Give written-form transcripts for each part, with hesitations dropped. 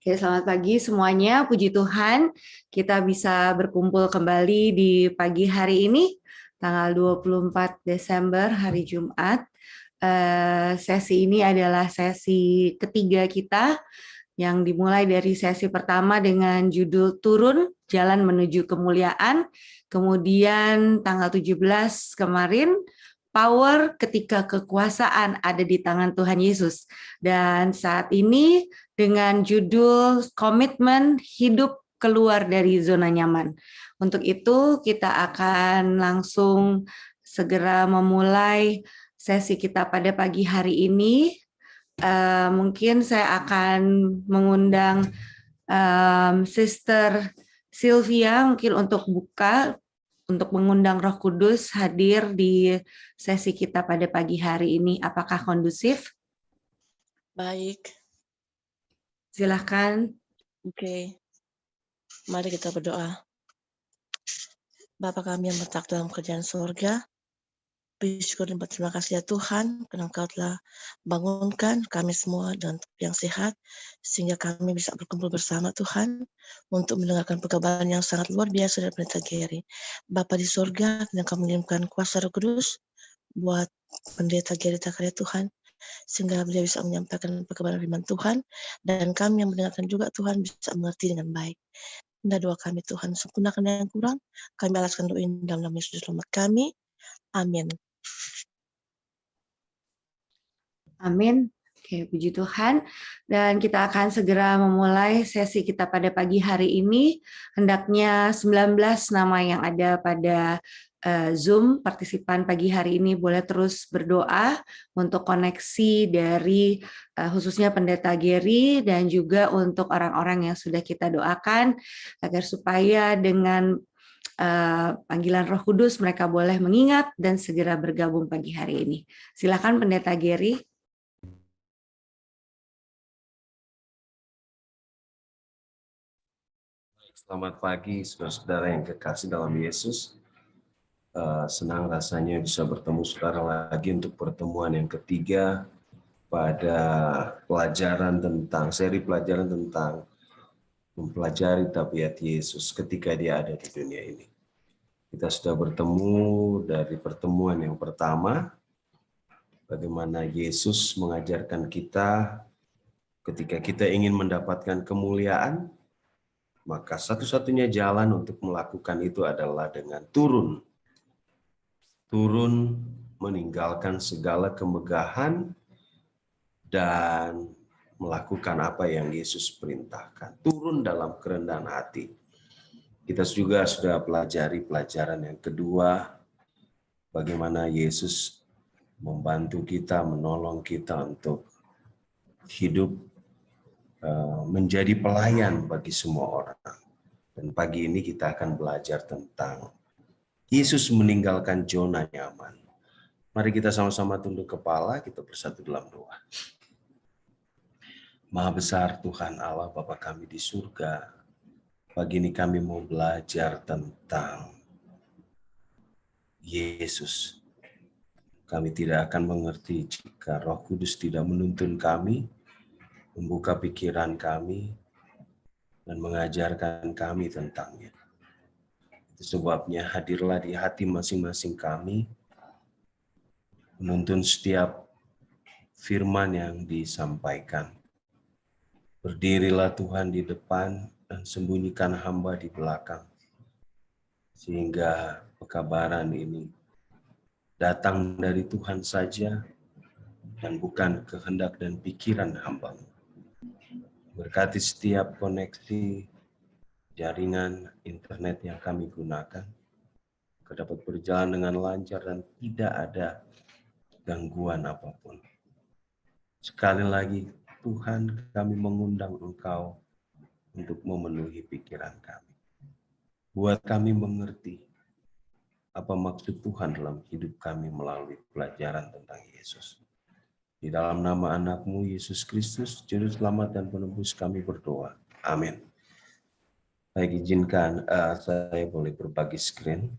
Oke, selamat pagi semuanya. Puji Tuhan, kita bisa berkumpul kembali di pagi hari ini, tanggal 24 Desember, hari Jumat. Sesi ini adalah sesi ketiga kita, yang dimulai dari sesi pertama dengan judul Turun, Jalan Menuju Kemuliaan. Kemudian tanggal 17 kemarin, Power ketika kekuasaan ada di tangan Tuhan Yesus. Dan saat ini dengan judul Komitmen Hidup Keluar dari Zona Nyaman. Untuk itu kita akan langsung segera memulai sesi kita pada pagi hari ini. Mungkin saya akan mengundang Sister Sylvia mungkin untuk buka, untuk mengundang Roh Kudus hadir di sesi kita pada pagi hari ini. Apakah kondusif? Baik, Silahkan. oke. Mari kita berdoa. Bapa kami yang bertak dalam kerajaan surga, bersyukur dan berterima kasih ya Tuhan, karena Engkau telah bangunkan kami semua dengan tubuh yang sehat, sehingga kami bisa berkumpul bersama Tuhan, untuk mendengarkan perkabaran yang sangat luar biasa dari Pendeta Gary. Bapa di surga, yang Kau mengirimkan kuasa Roh Kudus, buat Pendeta Gary Takarya Tuhan, sehingga beliau bisa menyampaikan perkabaran firman Tuhan, dan kami yang mendengarkan juga Tuhan bisa mengerti dengan baik. Indah doa kami Tuhan, sempurnakan yang kurang, kami alaskan doa ini dalam nama Yesus selamat kami. Amin. Amin. Oke, puji Tuhan. Dan kita akan segera memulai sesi kita pada pagi hari ini. Hendaknya 19 nama yang ada pada Zoom, partisipan pagi hari ini boleh terus berdoa untuk koneksi dari khususnya Pendeta Gary dan juga untuk orang-orang yang sudah kita doakan agar supaya dengan panggilan Roh Kudus mereka boleh mengingat dan segera bergabung pagi hari ini. Silakan Pendeta Gary. Selamat pagi, saudara-saudara yang kekasih dalam Yesus. Senang rasanya bisa bertemu saudara lagi untuk pertemuan yang ketiga pada seri pelajaran tentang mempelajari tabiat Yesus ketika dia ada di dunia ini. Kita sudah bertemu dari pertemuan yang pertama, bagaimana Yesus mengajarkan kita ketika kita ingin mendapatkan kemuliaan, maka satu-satunya jalan untuk melakukan itu adalah dengan turun meninggalkan segala kemegahan dan melakukan apa yang Yesus perintahkan. Turun dalam kerendahan hati. Kita juga sudah pelajari pelajaran yang kedua, bagaimana Yesus membantu kita, menolong kita untuk hidup menjadi pelayan bagi semua orang. Dan pagi ini kita akan belajar tentang Yesus meninggalkan zona nyaman. Mari kita sama-sama tunduk kepala, kita bersatu dalam doa. Maha besar Tuhan Allah Bapa kami di surga, pagi ini kami mau belajar tentang Yesus. Kami tidak akan mengerti jika Roh Kudus tidak menuntun kami, membuka pikiran kami, dan mengajarkan kami tentangnya. Itu sebabnya hadirlah di hati masing-masing kami, menuntun setiap firman yang disampaikan. Berdirilah Tuhan di depan dan sembunyikan hamba di belakang. Sehingga pekabaran ini datang dari Tuhan saja dan bukan kehendak dan pikiran hamba. Berkati setiap koneksi jaringan internet yang kami gunakan, dapat berjalan dengan lancar dan tidak ada gangguan apapun. Sekali lagi, Tuhan, kami mengundang Engkau untuk memenuhi pikiran kami. Buat kami mengerti apa maksud Tuhan dalam hidup kami melalui pelajaran tentang Yesus. Di dalam nama anak-Mu, Yesus Kristus, Juru Selamat dan Penebus kami berdoa. Amin. Baik, izinkan saya boleh berbagi screen.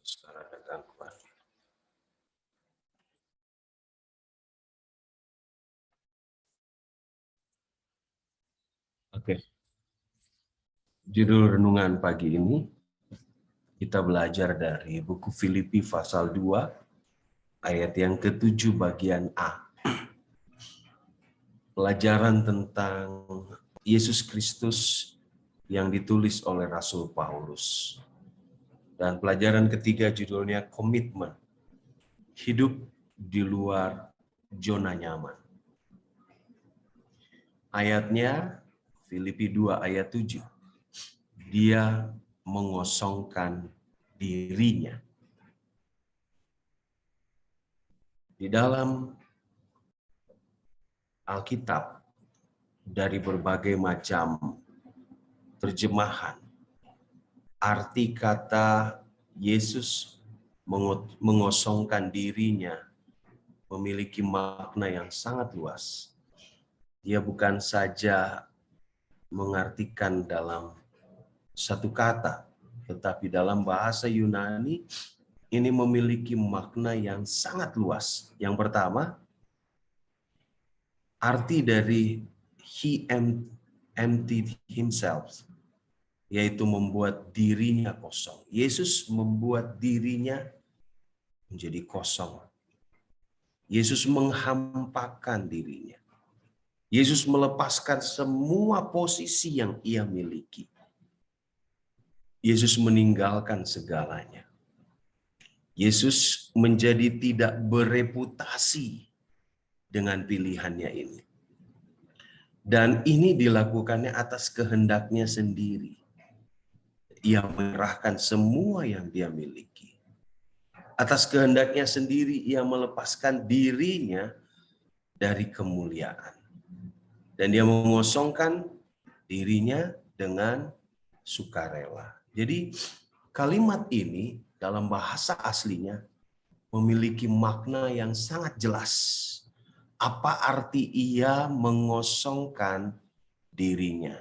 Sekarang ada gangguan. Oke. Judul renungan pagi ini kita belajar dari buku Filipi pasal 2 ayat yang ke-7 bagian A. Pelajaran tentang Yesus Kristus yang ditulis oleh Rasul Paulus. Dan pelajaran ketiga judulnya komitmen. Hidup di luar zona nyaman. Ayatnya Filipi 2 ayat 7. Dia mengosongkan dirinya. Di dalam Alkitab, dari berbagai macam terjemahan, arti kata Yesus mengosongkan dirinya memiliki makna yang sangat luas. Dia bukan saja mengartikan dalam satu kata, tetapi dalam bahasa Yunani ini memiliki makna yang sangat luas. Yang pertama, arti dari he emptied himself, yaitu membuat dirinya kosong. Yesus membuat dirinya menjadi kosong. Yesus menghampakan dirinya. Yesus melepaskan semua posisi yang ia miliki. Yesus meninggalkan segalanya. Yesus menjadi tidak bereputasi dengan pilihannya ini. Dan ini dilakukannya atas kehendaknya sendiri. Ia menyerahkan semua yang dia miliki. Atas kehendaknya sendiri ia melepaskan dirinya dari kemuliaan. Dan dia mengosongkan dirinya dengan sukarela. Jadi kalimat ini dalam bahasa aslinya memiliki makna yang sangat jelas. Apa arti ia mengosongkan dirinya?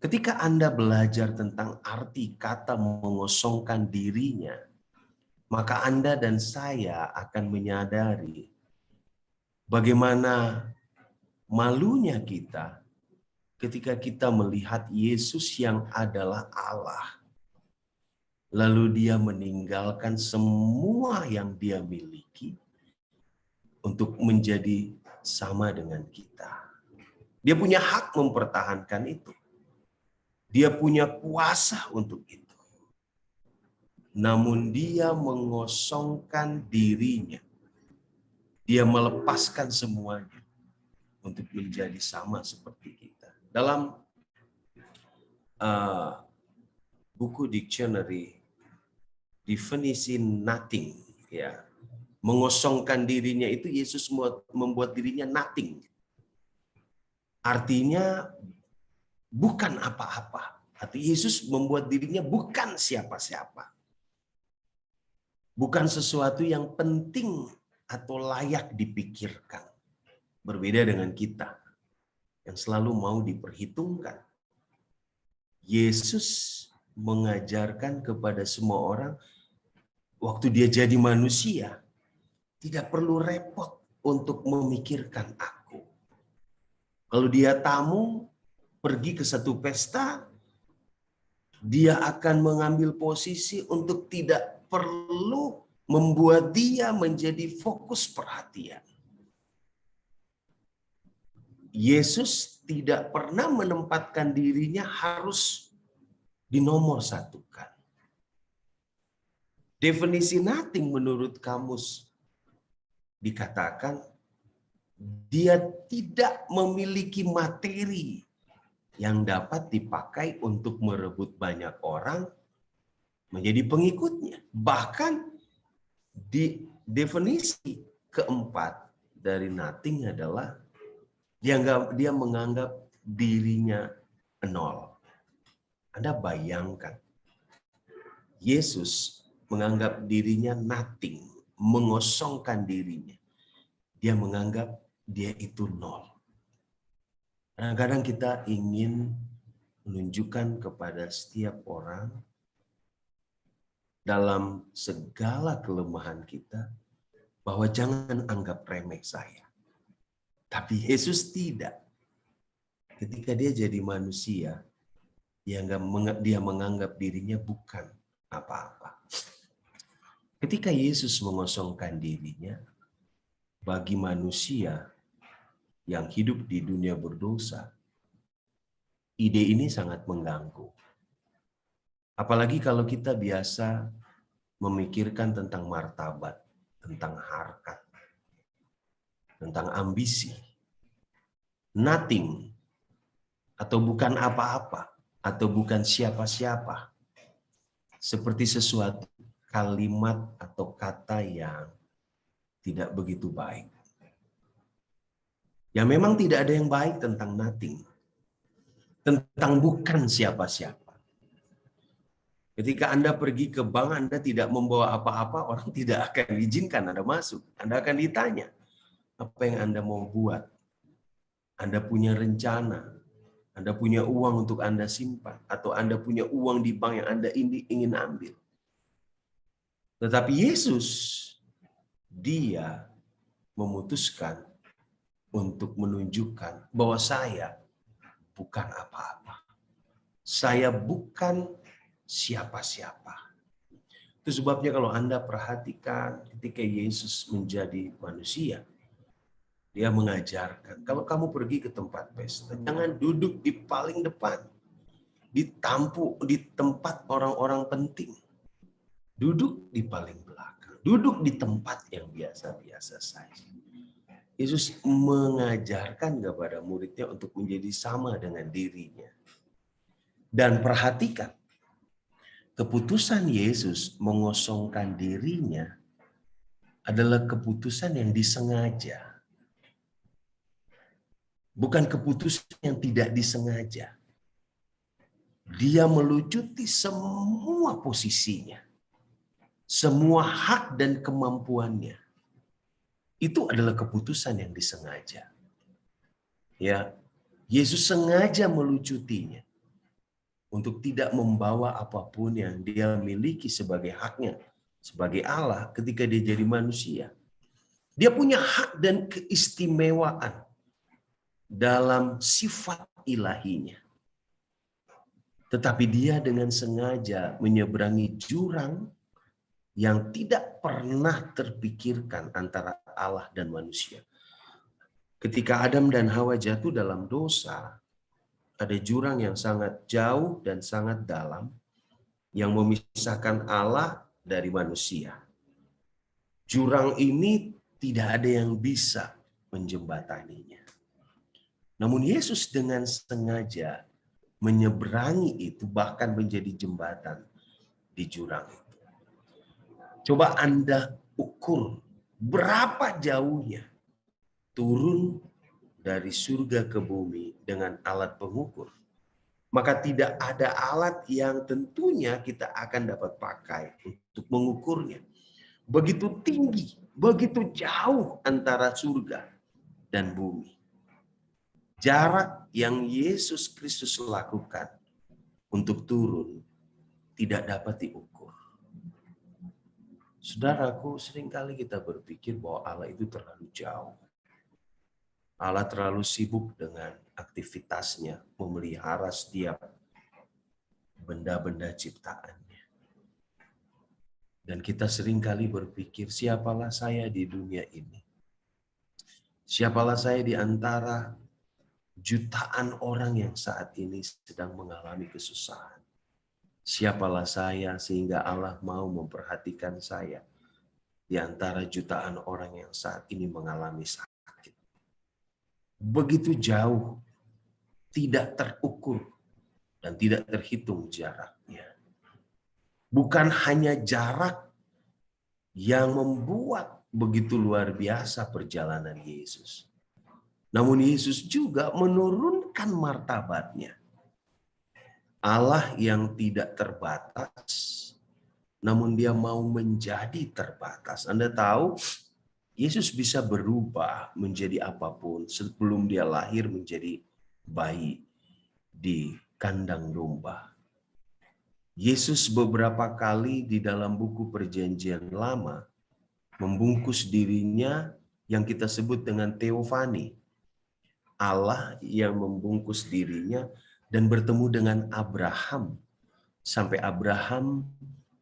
Ketika Anda belajar tentang arti kata mengosongkan dirinya, maka Anda dan saya akan menyadari bagaimana malunya kita ketika kita melihat Yesus yang adalah Allah. Lalu dia meninggalkan semua yang dia miliki untuk menjadi sama dengan kita. Dia punya hak mempertahankan itu. Dia punya kuasa untuk itu. Namun dia mengosongkan dirinya. Dia melepaskan semuanya untuk menjadi sama seperti kita. Dalam buku dictionary, definisi nothing, ya, mengosongkan dirinya itu Yesus membuat dirinya nothing. Artinya bukan apa-apa. Artinya Yesus membuat dirinya bukan siapa-siapa. Bukan sesuatu yang penting atau layak dipikirkan. Berbeda dengan kita yang selalu mau diperhitungkan. Yesus mengajarkan kepada semua orang waktu dia jadi manusia, tidak perlu repot untuk memikirkan aku. Kalau dia tamu, pergi ke satu pesta, dia akan mengambil posisi untuk tidak perlu membuat dia menjadi fokus perhatian. Yesus tidak pernah menempatkan dirinya harus dinomorsatukan. Definisi nothing menurut kamus dikatakan dia tidak memiliki materi yang dapat dipakai untuk merebut banyak orang menjadi pengikutnya. Bahkan di definisi keempat dari nothing adalah dia menganggap dirinya nol. Anda bayangkan, Yesus menganggap dirinya nothing, mengosongkan dirinya. Dia menganggap dia itu nol. Kadang-kadang kita ingin menunjukkan kepada setiap orang dalam segala kelemahan kita, bahwa jangan anggap remeh saya. Tapi Yesus tidak. Ketika dia jadi manusia, dia menganggap dirinya bukan apa-apa. Ketika Yesus mengosongkan dirinya, bagi manusia yang hidup di dunia berdosa, ide ini sangat mengganggu. Apalagi kalau kita biasa memikirkan tentang martabat, tentang harkat, tentang ambisi. Nothing, atau bukan apa-apa, atau bukan siapa-siapa. Seperti sesuatu kalimat atau kata yang tidak begitu baik. Ya memang tidak ada yang baik tentang nothing. Tentang bukan siapa-siapa. Ketika Anda pergi ke bank, Anda tidak membawa apa-apa, orang tidak akan izinkan Anda masuk. Anda akan ditanya, apa yang Anda mau buat? Anda punya rencana, Anda punya uang untuk Anda simpan, atau Anda punya uang di bank yang Anda ingin ambil. Tetapi Yesus, dia memutuskan untuk menunjukkan bahwa saya bukan apa-apa. Saya bukan siapa-siapa. Itu sebabnya kalau Anda perhatikan ketika Yesus menjadi manusia, dia mengajarkan, kalau kamu pergi ke tempat pesta, jangan duduk di paling depan, di tempat orang-orang penting. Duduk di paling belakang, duduk di tempat yang biasa-biasa saja. Yesus mengajarkan kepada muridnya untuk menjadi sama dengan dirinya. Dan perhatikan, keputusan Yesus mengosongkan dirinya adalah keputusan yang disengaja. Bukan keputusan yang tidak disengaja. Dia melucuti semua posisinya. Semua hak dan kemampuannya. Itu adalah keputusan yang disengaja. Ya, Yesus sengaja melucutinya untuk tidak membawa apapun yang dia miliki sebagai haknya, sebagai Allah ketika dia jadi manusia. Dia punya hak dan keistimewaan dalam sifat ilahinya. Tetapi dia dengan sengaja menyeberangi jurang yang tidak pernah terpikirkan antara Allah dan manusia. Ketika Adam dan Hawa jatuh dalam dosa, ada jurang yang sangat jauh dan sangat dalam yang memisahkan Allah dari manusia. Jurang ini tidak ada yang bisa menjembataninya. Namun Yesus dengan sengaja menyeberangi itu, bahkan menjadi jembatan di jurang itu. Coba Anda ukur berapa jauhnya turun dari surga ke bumi dengan alat pengukur. Maka tidak ada alat yang tentunya kita akan dapat pakai untuk mengukurnya. Begitu tinggi, begitu jauh antara surga dan bumi. Jarak yang Yesus Kristus lakukan untuk turun tidak dapat diukur. Saudaraku, seringkali kita berpikir bahwa Allah itu terlalu jauh. Allah terlalu sibuk dengan aktivitasnya, memelihara setiap benda-benda ciptaannya. Dan kita seringkali berpikir, siapalah saya di dunia ini? Siapalah saya di antara jutaan orang yang saat ini sedang mengalami kesusahan? Siapalah saya sehingga Allah mau memperhatikan saya di antara jutaan orang yang saat ini mengalami sakit? Begitu jauh, tidak terukur dan tidak terhitung jaraknya. Bukan hanya jarak yang membuat begitu luar biasa perjalanan Yesus. Namun Yesus juga menurunkan martabatnya. Allah yang tidak terbatas, namun dia mau menjadi terbatas. Anda tahu, Yesus bisa berubah menjadi apapun sebelum dia lahir menjadi bayi di kandang domba. Yesus beberapa kali di dalam buku Perjanjian Lama membungkus dirinya yang kita sebut dengan teofani. Allah yang membungkus dirinya dan bertemu dengan Abraham. Sampai Abraham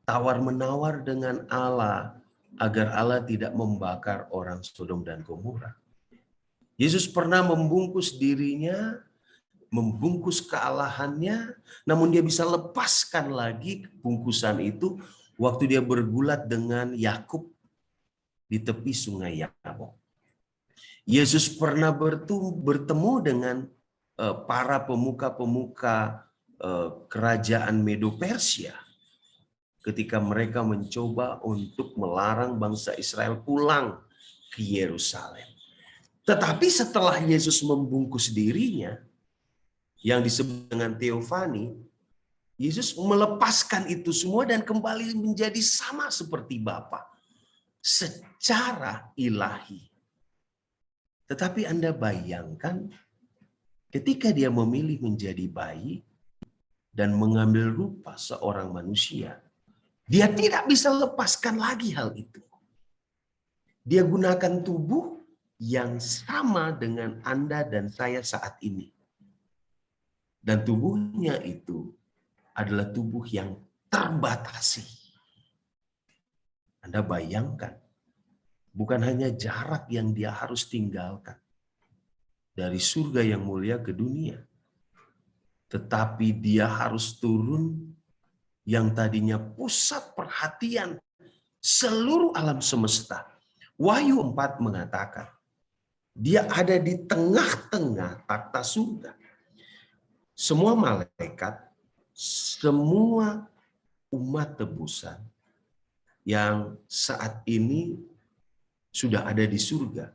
tawar-menawar dengan Allah agar Allah tidak membakar orang Sodom dan Gomora. Yesus pernah membungkus dirinya, membungkus kealahannya, namun dia bisa lepaskan lagi bungkusan itu waktu dia bergulat dengan Yakub di tepi sungai Yabok. Yesus pernah bertemu dengan para pemuka-pemuka kerajaan Medo Persia ketika mereka mencoba untuk melarang bangsa Israel pulang ke Yerusalem. Tetapi setelah Yesus membungkus dirinya, yang disebut dengan teofani, Yesus melepaskan itu semua dan kembali menjadi sama seperti Bapa secara ilahi. Tetapi Anda bayangkan ketika dia memilih menjadi bayi dan mengambil rupa seorang manusia, dia tidak bisa lepaskan lagi hal itu. Dia gunakan tubuh yang sama dengan Anda dan saya saat ini. Dan tubuhnya itu adalah tubuh yang terbatasi. Anda bayangkan, bukan hanya jarak yang dia harus tinggalkan dari surga yang mulia ke dunia, tetapi dia harus turun yang tadinya pusat perhatian seluruh alam semesta. Wahyu 4 mengatakan, dia ada di tengah-tengah takhta surga. Semua malaikat, semua umat tebusan yang saat ini sudah ada di surga.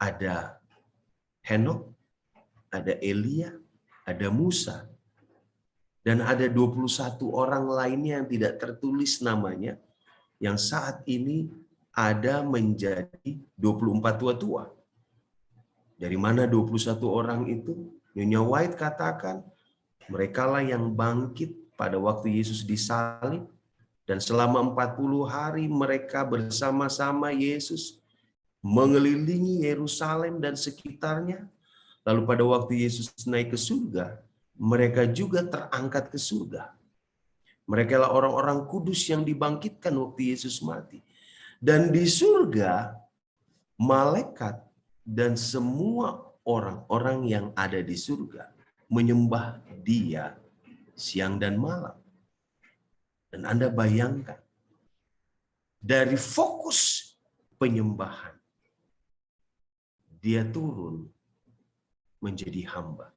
Ada Henok, ada Elia, ada Musa, dan ada 21 orang lainnya yang tidak tertulis namanya, yang saat ini ada menjadi 24 tua-tua. Dari mana 21 orang itu? Nyonya White katakan, merekalah yang bangkit pada waktu Yesus disalib, dan selama 40 hari mereka bersama-sama Yesus mengelilingi Yerusalem dan sekitarnya. Lalu pada waktu Yesus naik ke surga, mereka juga terangkat ke surga. Mereka adalah orang-orang kudus yang dibangkitkan waktu Yesus mati. Dan di surga, malaikat dan semua orang-orang yang ada di surga menyembah Dia siang dan malam. Dan Anda bayangkan, dari fokus penyembahan, dia turun menjadi hamba.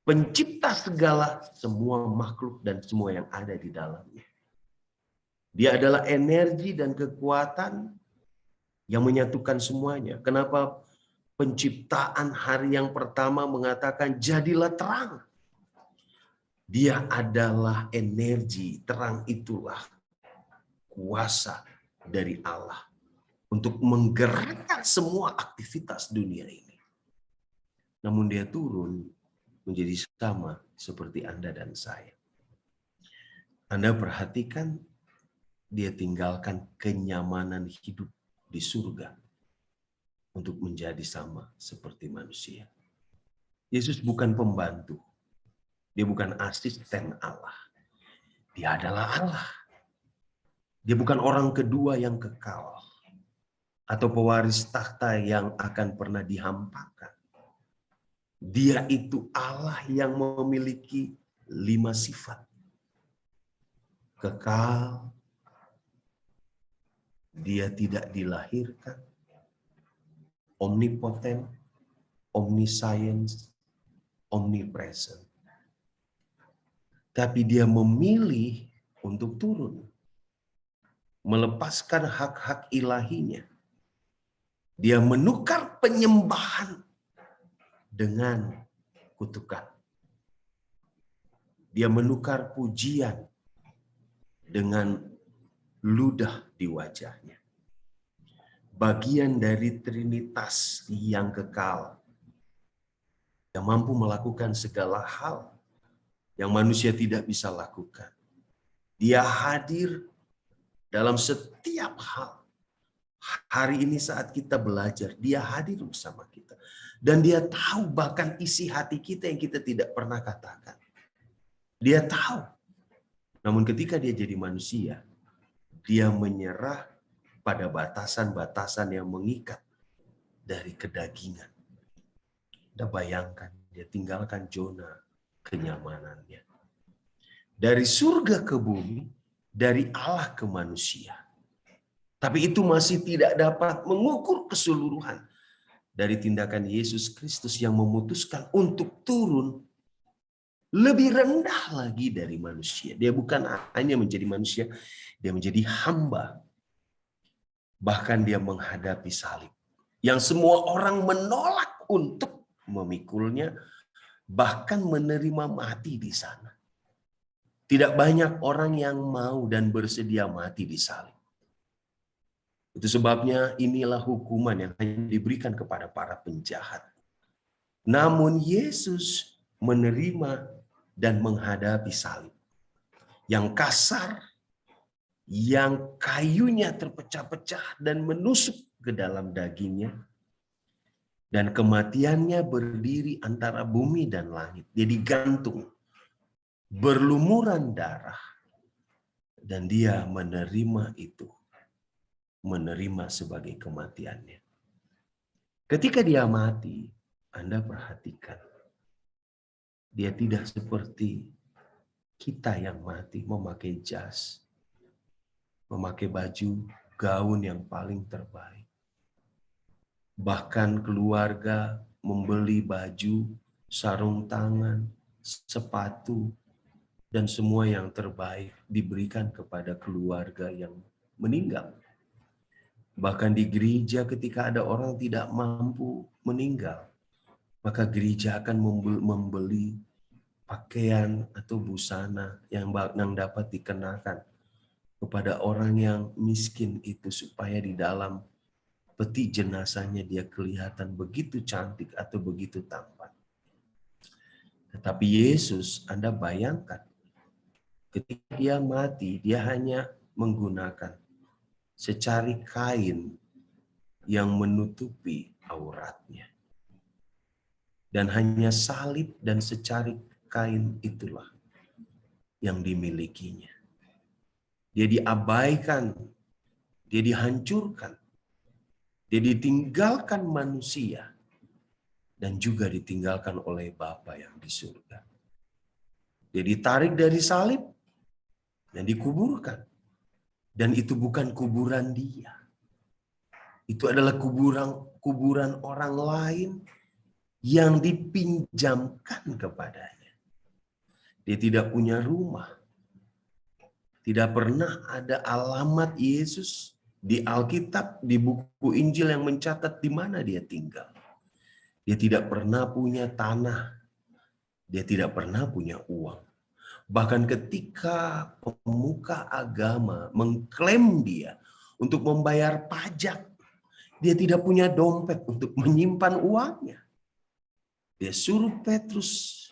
Pencipta segala semua makhluk dan semua yang ada di dalamnya. Dia adalah energi dan kekuatan yang menyatukan semuanya. Kenapa penciptaan hari yang pertama mengatakan jadilah terang? Dia adalah energi, terang itulah kuasa dari Allah untuk menggerakkan semua aktivitas dunia ini. Namun dia turun menjadi sama seperti Anda dan saya. Anda perhatikan, dia tinggalkan kenyamanan hidup di surga untuk menjadi sama seperti manusia. Yesus bukan pembantu. Dia bukan asisten Allah. Dia adalah Allah. Dia bukan orang kedua yang kekal atau pewaris takhta yang akan pernah dihampakan. Dia itu Allah yang memiliki 5 sifat. Kekal, dia tidak dilahirkan, omnipotent, omniscience, omnipresent. Tapi dia memilih untuk turun, melepaskan hak-hak ilahinya. Dia menukar penyembahan dengan kutukan. Dia menukar pujian dengan ludah di wajahnya. Bagian dari Trinitas yang kekal, yang mampu melakukan segala hal yang manusia tidak bisa lakukan. Dia hadir dalam setiap hal. Hari ini saat kita belajar, dia hadir bersama kita. Dan dia tahu bahkan isi hati kita yang kita tidak pernah katakan. Dia tahu. Namun ketika dia jadi manusia, dia menyerah pada batasan-batasan yang mengikat dari kedagingan. Anda bayangkan, dia tinggalkan zona kenyamanannya. Dari surga ke bumi, dari Allah ke manusia. Tapi itu masih tidak dapat mengukur keseluruhan dari tindakan Yesus Kristus yang memutuskan untuk turun lebih rendah lagi dari manusia. Dia bukan hanya menjadi manusia, dia menjadi hamba. Bahkan dia menghadapi salib. Yang semua orang menolak untuk memikulnya, bahkan menerima mati di sana. Tidak banyak orang yang mau dan bersedia mati di salib. Itu sebabnya inilah hukuman yang hanya diberikan kepada para penjahat. Namun Yesus menerima dan menghadapi salib. Yang kasar, yang kayunya terpecah-pecah dan menusuk ke dalam dagingnya. Dan kematiannya berdiri antara bumi dan langit. Dia digantung. Berlumuran darah. Dan dia menerima itu. Menerima sebagai kematiannya. Ketika dia mati, Anda perhatikan. Dia tidak seperti kita yang mati memakai jas. Memakai baju, gaun yang paling terbaik. Bahkan keluarga membeli baju, sarung tangan, sepatu, dan semua yang terbaik diberikan kepada keluarga yang meninggal. Bahkan di gereja ketika ada orang tidak mampu meninggal, maka gereja akan membeli pakaian atau busana yang dapat dikenakan kepada orang yang miskin itu supaya di dalam peti jenazahnya dia kelihatan begitu cantik atau begitu tampan. Tetapi Yesus, Anda bayangkan, ketika dia mati, dia hanya menggunakan secari kain yang menutupi auratnya. Dan hanya salib dan secari kain itulah yang dimilikinya. Dia diabaikan, dia dihancurkan, dia ditinggalkan manusia, dan juga ditinggalkan oleh Bapa yang di surga. Dia ditarik dari salib dan dikuburkan. Dan itu bukan kuburan dia. Itu adalah kuburan orang lain yang dipinjamkan kepadanya. Dia tidak punya rumah. Tidak pernah ada alamat Yesus di Alkitab, di buku Injil yang mencatat di mana dia tinggal. Dia tidak pernah punya tanah. Dia tidak pernah punya uang. Bahkan ketika pemuka agama mengklaim dia untuk membayar pajak, dia tidak punya dompet untuk menyimpan uangnya. Dia suruh Petrus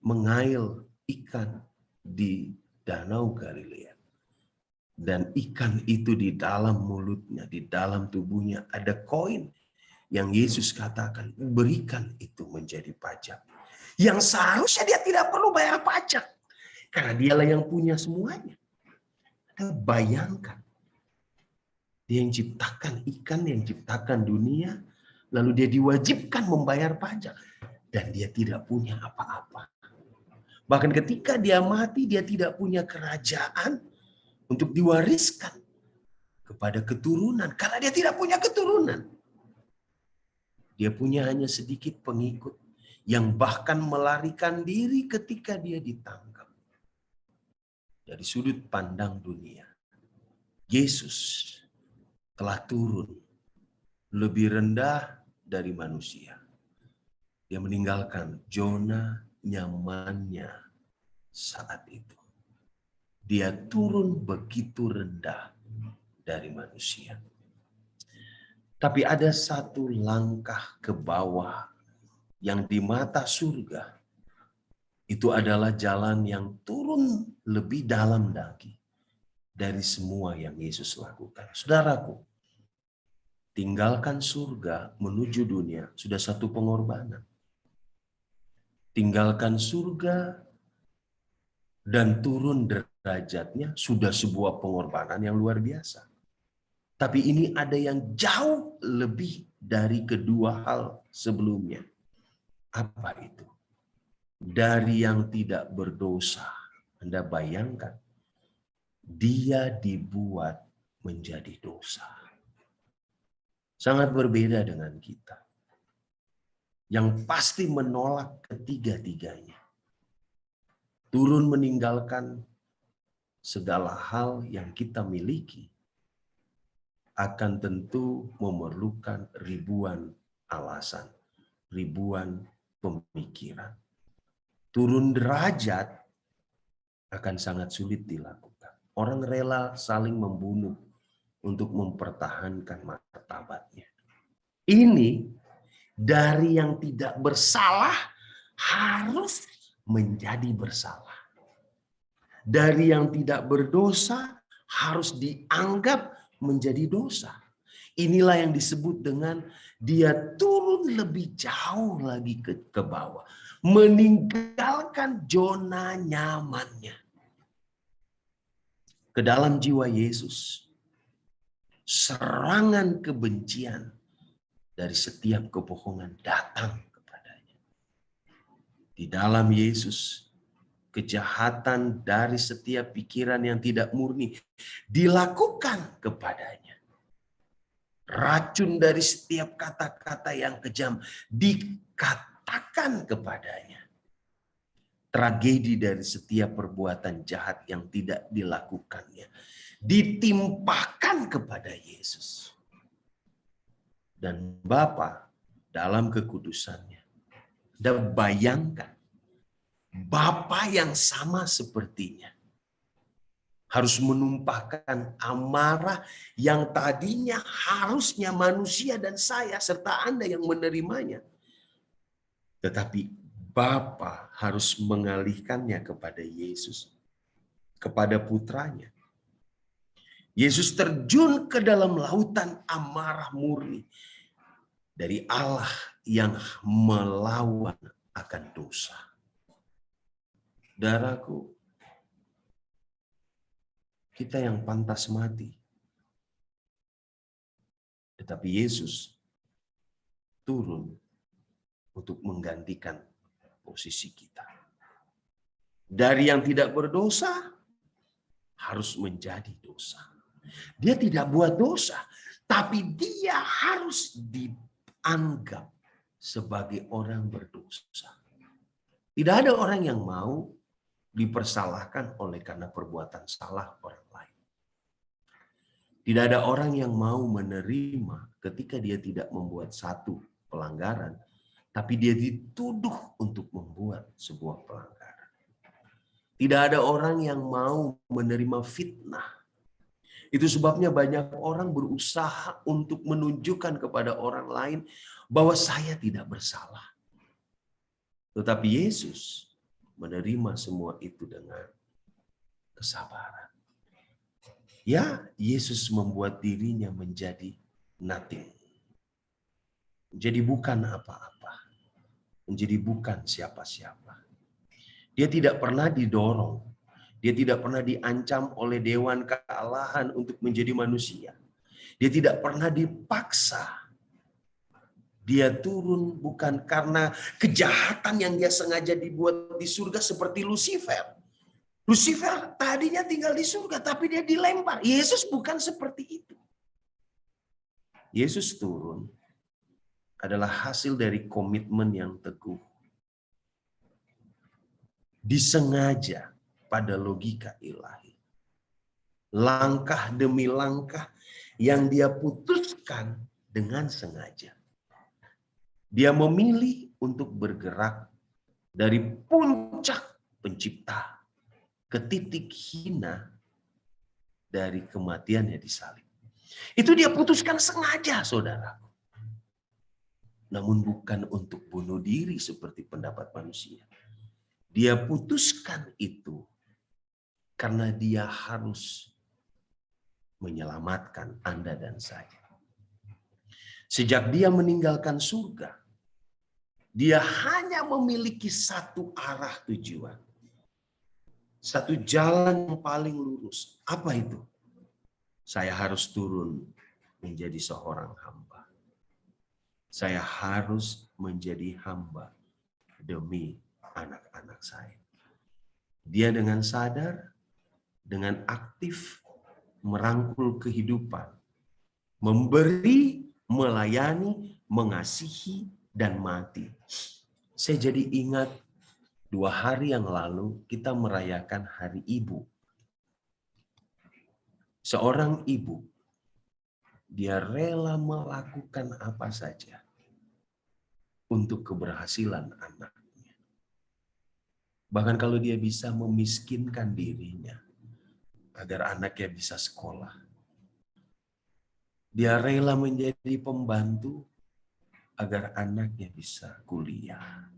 mengail ikan di Danau Galilea. Dan ikan itu di dalam mulutnya, di dalam tubuhnya ada koin yang Yesus katakan, berikan itu menjadi pajak. Yang seharusnya dia tidak perlu bayar pajak. Karena dialah yang punya semuanya. Anda bayangkan. Dia yang ciptakan ikan, yang ciptakan dunia. Lalu dia diwajibkan membayar pajak. Dan dia tidak punya apa-apa. Bahkan ketika dia mati, dia tidak punya kerajaan untuk diwariskan kepada keturunan. Karena dia tidak punya keturunan. Dia punya hanya sedikit pengikut. Yang bahkan melarikan diri ketika dia ditangkap. Dari sudut pandang dunia, Yesus telah turun lebih rendah dari manusia. Dia meninggalkan zona nyamannya saat itu. Dia turun begitu rendah dari manusia. Tapi ada satu langkah ke bawah yang di mata surga Itu adalah jalan yang turun lebih dalam lagi dari semua yang Yesus lakukan. Saudaraku, tinggalkan surga menuju dunia sudah satu pengorbanan. Tinggalkan surga dan turun derajatnya sudah sebuah pengorbanan yang luar biasa. Tapi ini ada yang jauh lebih dari kedua hal sebelumnya. Apa itu? Dari yang tidak berdosa. Anda bayangkan, dia dibuat menjadi dosa. Sangat berbeda dengan kita. Yang pasti menolak ketiga-tiganya. Turun meninggalkan segala hal yang kita miliki akan tentu memerlukan ribuan alasan, ribuan pemikiran. Turun derajat akan sangat sulit dilakukan. Orang rela saling membunuh untuk mempertahankan martabatnya. Ini dari yang tidak bersalah harus menjadi bersalah. Dari yang tidak berdosa harus dianggap menjadi dosa. Inilah yang disebut dengan dia turun lebih jauh lagi ke bawah. Meninggalkan zona nyamannya. Ke dalam jiwa Yesus. Serangan kebencian dari setiap kebohongan datang kepadanya. Di dalam Yesus, kejahatan dari setiap pikiran yang tidak murni dilakukan kepadanya. Racun dari setiap kata-kata yang kejam dikatakan kepadanya. Tragedi dari setiap perbuatan jahat yang tidak dilakukannya ditimpakan kepada Yesus. Dan Bapa dalam kekudusannya, dan bayangkan Bapa yang sama sepertinya harus menumpahkan amarah yang tadinya harusnya manusia dan saya serta Anda yang menerimanya. Tetapi Bapa harus mengalihkannya kepada Yesus, kepada putranya. Yesus terjun ke dalam lautan amarah murni dari Allah yang melawan akan dosa. Saudaraku, kita yang pantas mati. Tetapi Yesus turun untuk menggantikan posisi kita. Dari yang tidak berdosa harus menjadi dosa. Dia tidak buat dosa, tapi dia harus dianggap sebagai orang berdosa. Tidak ada orang yang mau dipersalahkan oleh karena perbuatan salah orang lain. Tidak ada orang yang mau menerima ketika dia tidak membuat satu pelanggaran, tapi dia dituduh untuk membuat sebuah pelanggaran. Tidak ada orang yang mau menerima fitnah. Itu sebabnya banyak orang berusaha untuk menunjukkan kepada orang lain bahwa saya tidak bersalah. Tetapi Yesus menerima semua itu dengan kesabaran. Ya, Yesus membuat dirinya menjadi nothing. Menjadi bukan apa-apa. Menjadi bukan siapa-siapa. Dia tidak pernah didorong. Dia tidak pernah diancam oleh dewan kealahan untuk menjadi manusia. Dia tidak pernah dipaksa. Dia turun bukan karena kejahatan yang dia sengaja dibuat di surga seperti Lucifer. Lucifer tadinya tinggal di surga, tapi dia dilempar. Yesus bukan seperti itu. Yesus turun adalah hasil dari komitmen yang teguh. Disengaja pada logika ilahi. Langkah demi langkah yang dia putuskan dengan sengaja. Dia memilih untuk bergerak dari puncak pencipta ke titik hina dari kematiannya di salib. Itu dia putuskan sengaja, saudara. Namun bukan untuk bunuh diri seperti pendapat manusia. Dia putuskan itu karena dia harus menyelamatkan Anda dan saya. Sejak dia meninggalkan surga, dia hanya memiliki satu arah tujuan. Satu jalan yang paling lurus. Apa itu? Saya harus turun menjadi seorang hamba. Saya harus menjadi hamba demi anak-anak saya. Dia dengan sadar, dengan aktif merangkul kehidupan, memberi, melayani, mengasihi, dan mati. Saya jadi ingat 2 hari yang lalu kita merayakan Hari Ibu. Seorang ibu, dia rela melakukan apa saja untuk keberhasilan anaknya. Bahkan kalau dia bisa memiskinkan dirinya agar anaknya bisa sekolah. Dia rela menjadi pembantu agar anaknya bisa kuliah.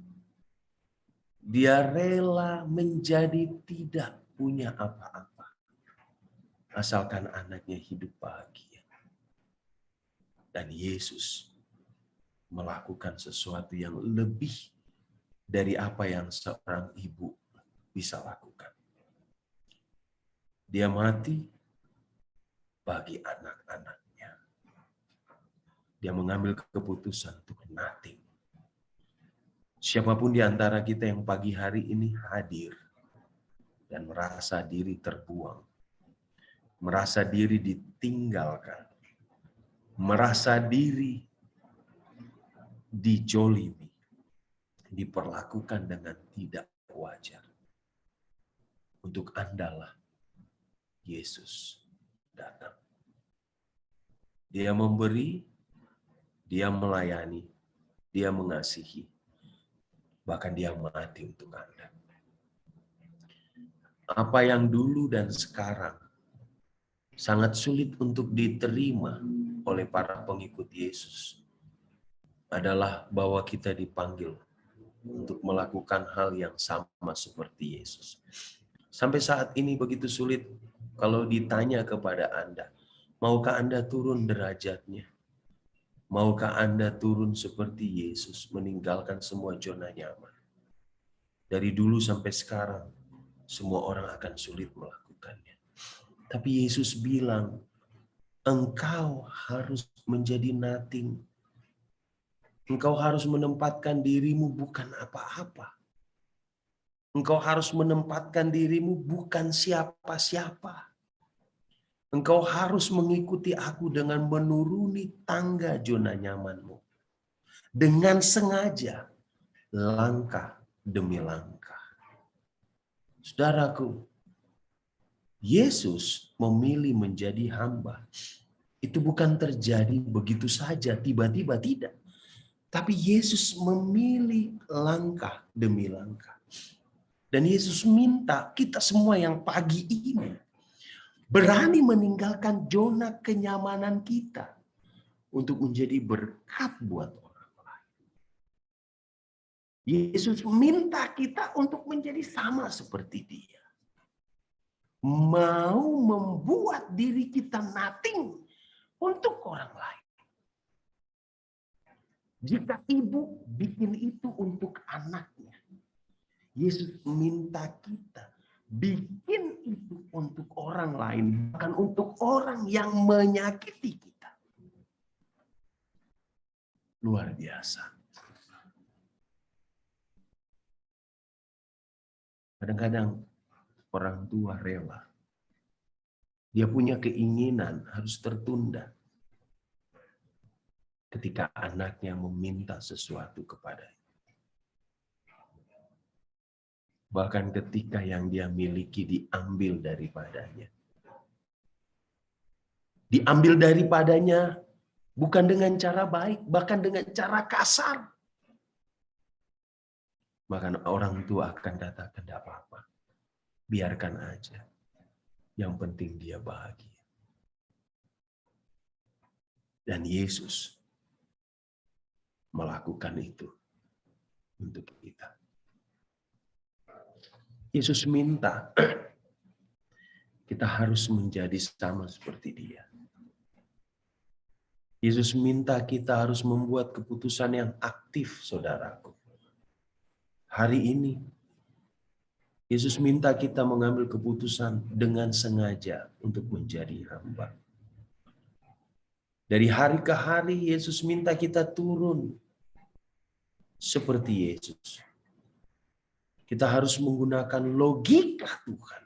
Dia rela menjadi tidak punya apa-apa, asalkan anaknya hidup bahagia. Dan Yesus melakukan sesuatu yang lebih dari apa yang seorang ibu bisa lakukan. Dia mati bagi anak-anaknya. Dia mengambil keputusan untuk nothing. Siapapun di antara kita yang pagi hari ini hadir dan merasa diri terbuang, merasa diri ditinggalkan, merasa diri dijolimi, diperlakukan dengan tidak wajar. Untuk Andalah Yesus datang. Dia memberi, dia melayani, dia mengasihi, bahkan dia mati untuk Anda. Apa yang dulu dan sekarang sangat sulit untuk diterima oleh para pengikut Yesus adalah bahwa kita dipanggil untuk melakukan hal yang sama seperti Yesus. Sampai saat ini begitu sulit kalau ditanya kepada Anda, maukah Anda turun derajatnya? Maukah Anda turun seperti Yesus, meninggalkan semua zona nyaman? Dari dulu sampai sekarang, semua orang akan sulit melakukannya. Tapi Yesus bilang, engkau harus menjadi nothing. Engkau harus menempatkan dirimu bukan apa-apa. Engkau harus menempatkan dirimu bukan siapa-siapa. Engkau harus mengikuti aku dengan menuruni tangga zona nyamanmu. Dengan sengaja, langkah demi langkah. Saudaraku, Yesus memilih menjadi hamba. Itu bukan terjadi begitu saja, tiba-tiba tidak. Tapi Yesus memilih langkah demi langkah. Dan Yesus minta kita semua yang pagi ini berani meninggalkan zona kenyamanan kita untuk menjadi berkat buat orang lain. Yesus minta kita untuk menjadi sama seperti Dia. Mau membuat diri kita nothing untuk orang lain. Jika ibu bikin itu untuk anaknya, Yesus minta kita bikin itu untuk orang lain, bahkan untuk orang yang menyakiti kita. Luar biasa. Kadang-kadang orang tua rela. Dia punya keinginan harus tertunda ketika anaknya meminta sesuatu kepadanya. Bahkan ketika yang dia miliki diambil daripadanya. Diambil daripadanya bukan dengan cara baik, bahkan dengan cara kasar. Bahkan orang tua akan katakan, tidak apa-apa. Biarkan aja. Yang penting dia bahagia. Dan Yesus melakukan itu untuk kita. Yesus minta kita harus menjadi sama seperti Dia. Yesus minta kita harus membuat keputusan yang aktif, saudaraku. Hari ini, Yesus minta kita mengambil keputusan dengan sengaja untuk menjadi hamba. Dari hari ke hari, Yesus minta kita turun seperti Yesus. Kita harus menggunakan logika Tuhan.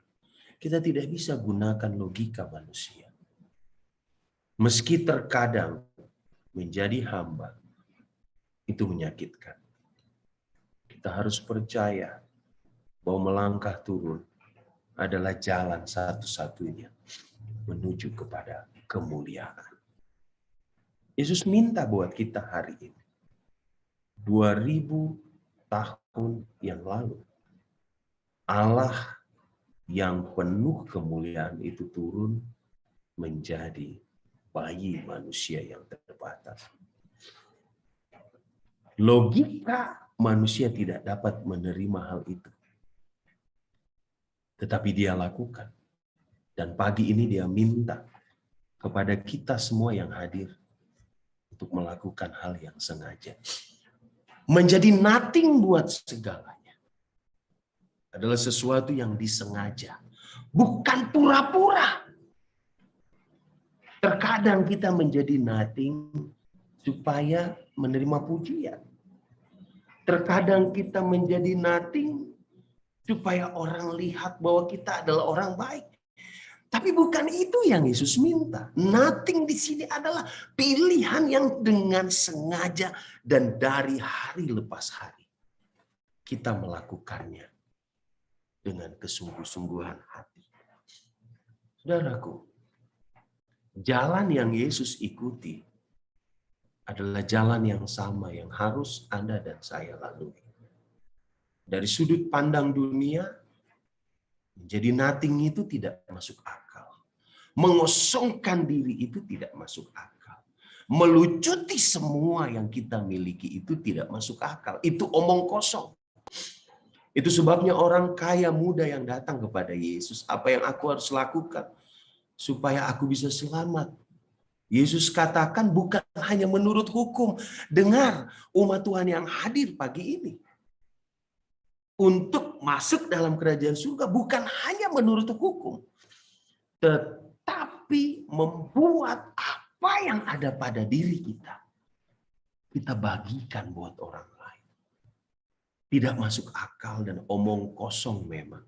Kita tidak bisa gunakan logika manusia. Meski terkadang menjadi hamba, itu menyakitkan. Kita harus percaya bahwa melangkah turun adalah jalan satu-satunya menuju kepada kemuliaan. Yesus minta buat kita hari ini. 2000 tahun yang lalu, Allah yang penuh kemuliaan itu turun menjadi bayi manusia yang terbatas. Logika manusia tidak dapat menerima hal itu. Tetapi Dia lakukan. Dan pagi ini Dia minta kepada kita semua yang hadir untuk melakukan hal yang sengaja. Menjadi nothing buat segalanya adalah sesuatu yang disengaja. Bukan pura-pura. Terkadang kita menjadi nothing supaya menerima pujian. Terkadang kita menjadi nothing supaya orang lihat bahwa kita adalah orang baik. Tapi bukan itu yang Yesus minta. Nothing di sini adalah pilihan yang dengan sengaja dan dari hari lepas hari kita melakukannya dengan kesungguh-sungguhan hati. Saudaraku, jalan yang Yesus ikuti adalah jalan yang sama yang harus Anda dan saya lalui. Dari sudut pandang dunia, menjadi nothing itu tidak masuk akal. Mengosongkan diri itu tidak masuk akal. Melucuti semua yang kita miliki itu tidak masuk akal. Itu omong kosong. Itu sebabnya orang kaya muda yang datang kepada Yesus, apa yang aku harus lakukan supaya aku bisa selamat? Yesus katakan bukan hanya menurut hukum. Dengar umat Tuhan yang hadir pagi ini. Untuk masuk dalam kerajaan surga bukan hanya menurut hukum. Tetapi membuat apa yang ada pada diri kita. Kita bagikan buat orang lain. Tidak masuk akal dan omong kosong memang.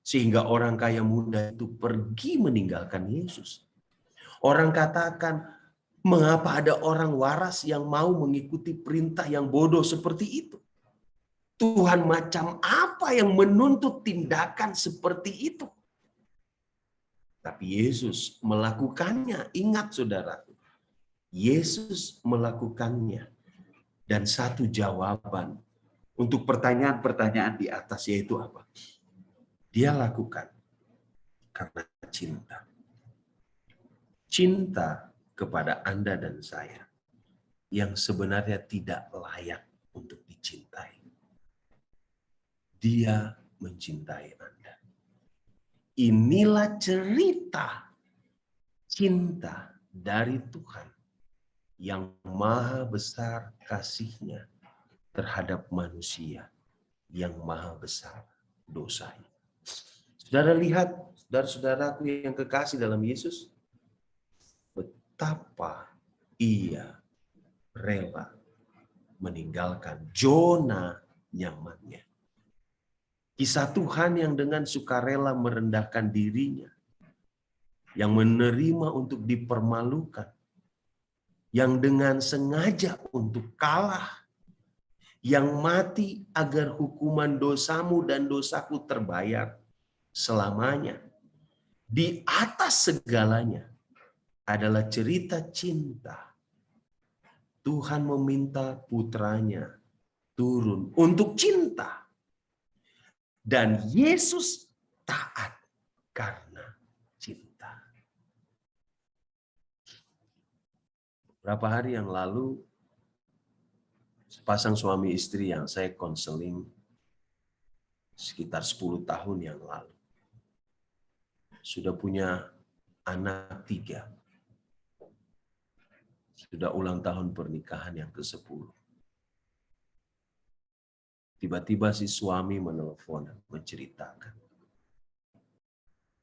Sehingga orang kaya muda itu pergi meninggalkan Yesus. Orang katakan, mengapa ada orang waras yang mau mengikuti perintah yang bodoh seperti itu? Tuhan macam apa yang menuntut tindakan seperti itu? Tapi Yesus melakukannya. Ingat saudara, Yesus melakukannya. Dan satu jawaban untuk pertanyaan-pertanyaan di atas yaitu apa? Dia lakukan karena cinta. Cinta kepada Anda dan saya yang sebenarnya tidak layak untuk dicintai. Dia mencintai Anda. Inilah cerita cinta dari Tuhan yang maha besar kasih-Nya terhadap manusia yang maha besar dosanya. Saudara lihat, saudara-saudaraku yang kekasih dalam Yesus, betapa Ia rela meninggalkan zona nyamannya. Kisah Tuhan yang dengan sukarela merendahkan dirinya, yang menerima untuk dipermalukan, yang dengan sengaja untuk kalah, yang mati agar hukuman dosamu dan dosaku terbayar selamanya. Di atas segalanya adalah cerita cinta. Tuhan meminta putranya turun untuk cinta. Dan Yesus taat karena cinta. Beberapa hari yang lalu, sepasang suami istri yang saya konseling, sekitar 10 tahun yang lalu. Sudah punya anak 3. Sudah ulang tahun pernikahan yang ke-10. Tiba-tiba si suami menelpon menceritakan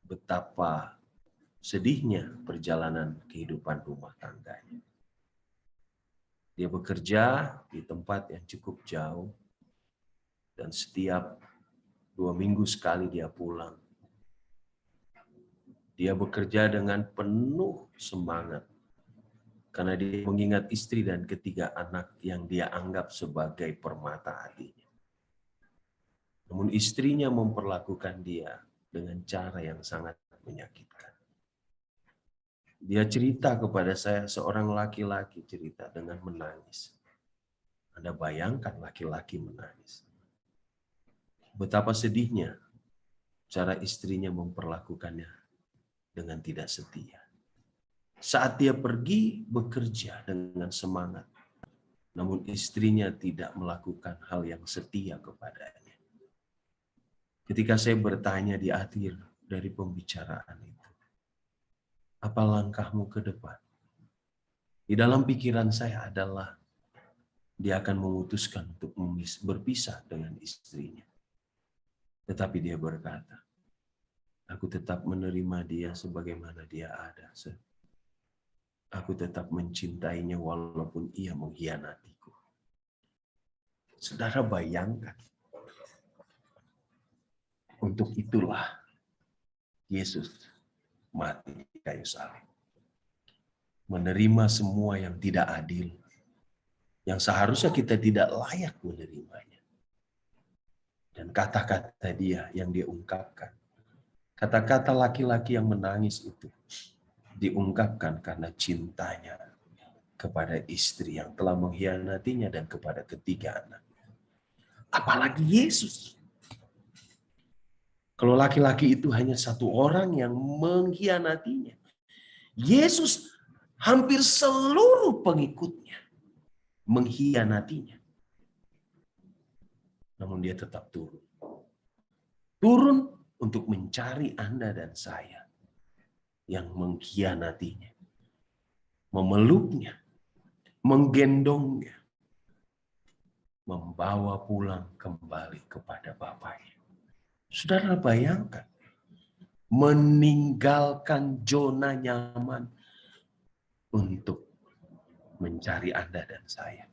betapa sedihnya perjalanan kehidupan rumah tangganya. Dia bekerja di tempat yang cukup jauh dan setiap 2 minggu sekali dia pulang. Dia bekerja dengan penuh semangat karena dia mengingat istri dan ketiga anak yang dia anggap sebagai permata hatinya. Namun istrinya memperlakukan dia dengan cara yang sangat menyakitkan. Dia cerita kepada saya, seorang laki-laki cerita dengan menangis. Anda bayangkan laki-laki menangis. Betapa sedihnya cara istrinya memperlakukannya dengan tidak setia. Saat dia pergi bekerja dengan semangat, namun istrinya tidak melakukan hal yang setia kepadanya. Ketika saya bertanya di akhir dari pembicaraan itu, apa langkahmu ke depan? Di dalam pikiran saya adalah dia akan memutuskan untuk berpisah dengan istrinya. Tetapi dia berkata, aku tetap menerima dia sebagaimana dia ada. Aku tetap mencintainya walaupun ia mengkhianatiku. Saudara bayangkan, untuk itulah Yesus mati di kayu salib. Menerima semua yang tidak adil, yang seharusnya kita tidak layak menerimanya. Dan kata-kata dia yang dia ungkapkan, kata-kata laki-laki yang menangis itu, diungkapkan karena cintanya kepada istri yang telah mengkhianatinya dan kepada ketiga anak. Apalagi Yesus. Kalau laki-laki itu hanya satu orang yang mengkhianatinya, Yesus hampir seluruh pengikutnya mengkhianatinya. Namun dia tetap turun. Turun untuk mencari Anda dan saya yang mengkhianatinya. Memeluknya, menggendongnya, membawa pulang kembali kepada Bapaknya. Saudara bayangkan, meninggalkan zona nyaman untuk mencari Anda dan saya.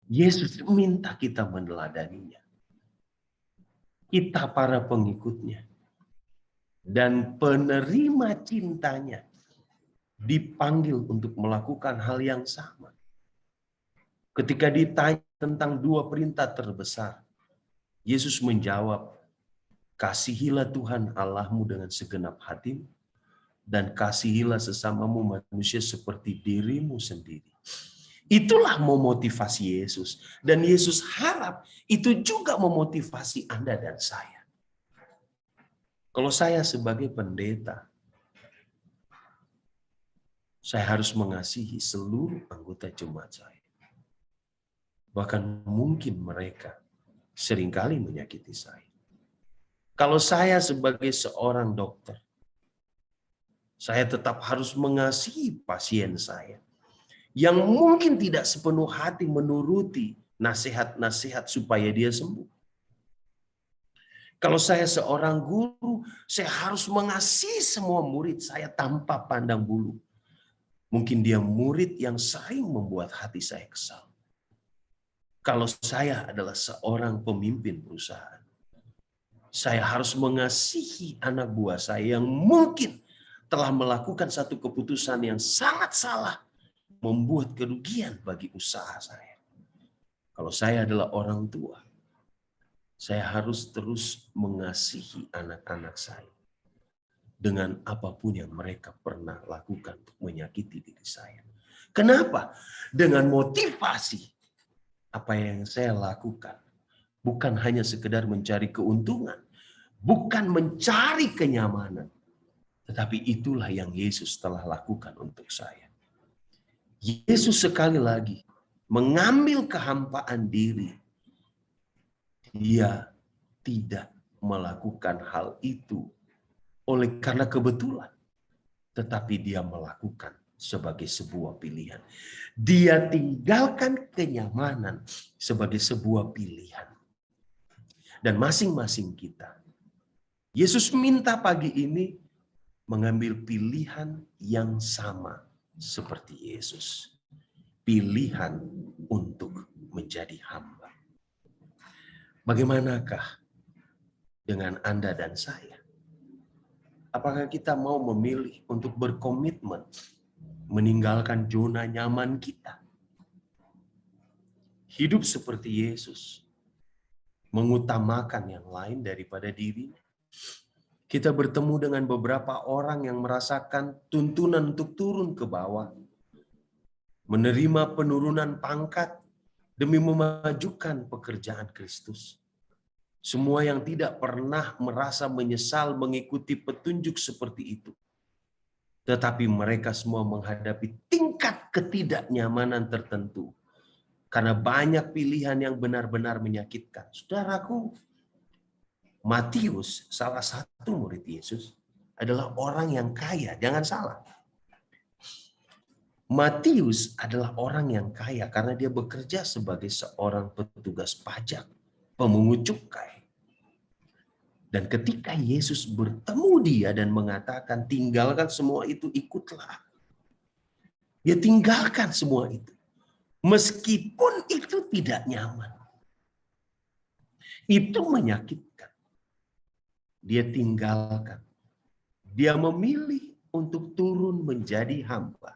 Yesus minta kita meneladaninya. Kita para pengikutnya dan penerima cintanya dipanggil untuk melakukan hal yang sama. Ketika ditanya tentang 2 perintah terbesar, Yesus menjawab, kasihilah Tuhan Allahmu dengan segenap hatimu, dan kasihilah sesamamu manusia seperti dirimu sendiri. Itulah memotivasi Yesus. Dan Yesus harap itu juga memotivasi Anda dan saya. Kalau saya sebagai pendeta, saya harus mengasihi seluruh anggota jemaat saya. Bahkan mungkin mereka seringkali menyakiti saya. Kalau saya sebagai seorang dokter, saya tetap harus mengasihi pasien saya yang mungkin tidak sepenuh hati menuruti nasihat-nasihat supaya dia sembuh. Kalau saya seorang guru, saya harus mengasihi semua murid saya tanpa pandang bulu. Mungkin dia murid yang sering membuat hati saya kesal. Kalau saya adalah seorang pemimpin perusahaan, saya harus mengasihi anak buah saya yang mungkin telah melakukan satu keputusan yang sangat salah, membuat kerugian bagi usaha saya. Kalau saya adalah orang tua, saya harus terus mengasihi anak-anak saya dengan apapun yang mereka pernah lakukan untuk menyakiti diri saya. Kenapa? Dengan motivasi apa yang saya lakukan bukan hanya sekedar mencari keuntungan, bukan mencari kenyamanan, tetapi itulah yang Yesus telah lakukan untuk saya. Yesus sekali lagi mengambil kehampaan diri Dia tidak melakukan hal itu karena kebetulan, tetapi dia melakukan sebagai sebuah pilihan. Dia tinggalkan kenyamanan sebagai sebuah pilihan. Dan masing-masing kita, Yesus minta pagi ini mengambil pilihan yang sama seperti Yesus. Pilihan untuk menjadi hamba. Bagaimanakah dengan Anda dan saya? Apakah kita mau memilih untuk berkomitmen meninggalkan zona nyaman kita? Hidup seperti Yesus, mengutamakan yang lain daripada dirinya. Kita bertemu dengan beberapa orang yang merasakan tuntunan untuk turun ke bawah, menerima penurunan pangkat demi memajukan pekerjaan Kristus. Semua yang tidak pernah merasa menyesal mengikuti petunjuk seperti itu. Tetapi mereka semua menghadapi tingkat ketidaknyamanan tertentu. Karena banyak pilihan yang benar-benar menyakitkan. Saudaraku, Matius, salah satu murid Yesus, adalah orang yang kaya. Jangan salah. Matius adalah orang yang kaya karena dia bekerja sebagai seorang petugas pajak, pemungut cukai. Dan ketika Yesus bertemu dia dan mengatakan, tinggalkan semua itu, ikutlah. Dia tinggalkan semua itu. Meskipun itu tidak nyaman. Itu menyakitkan. Dia tinggalkan. Dia memilih untuk turun menjadi hamba.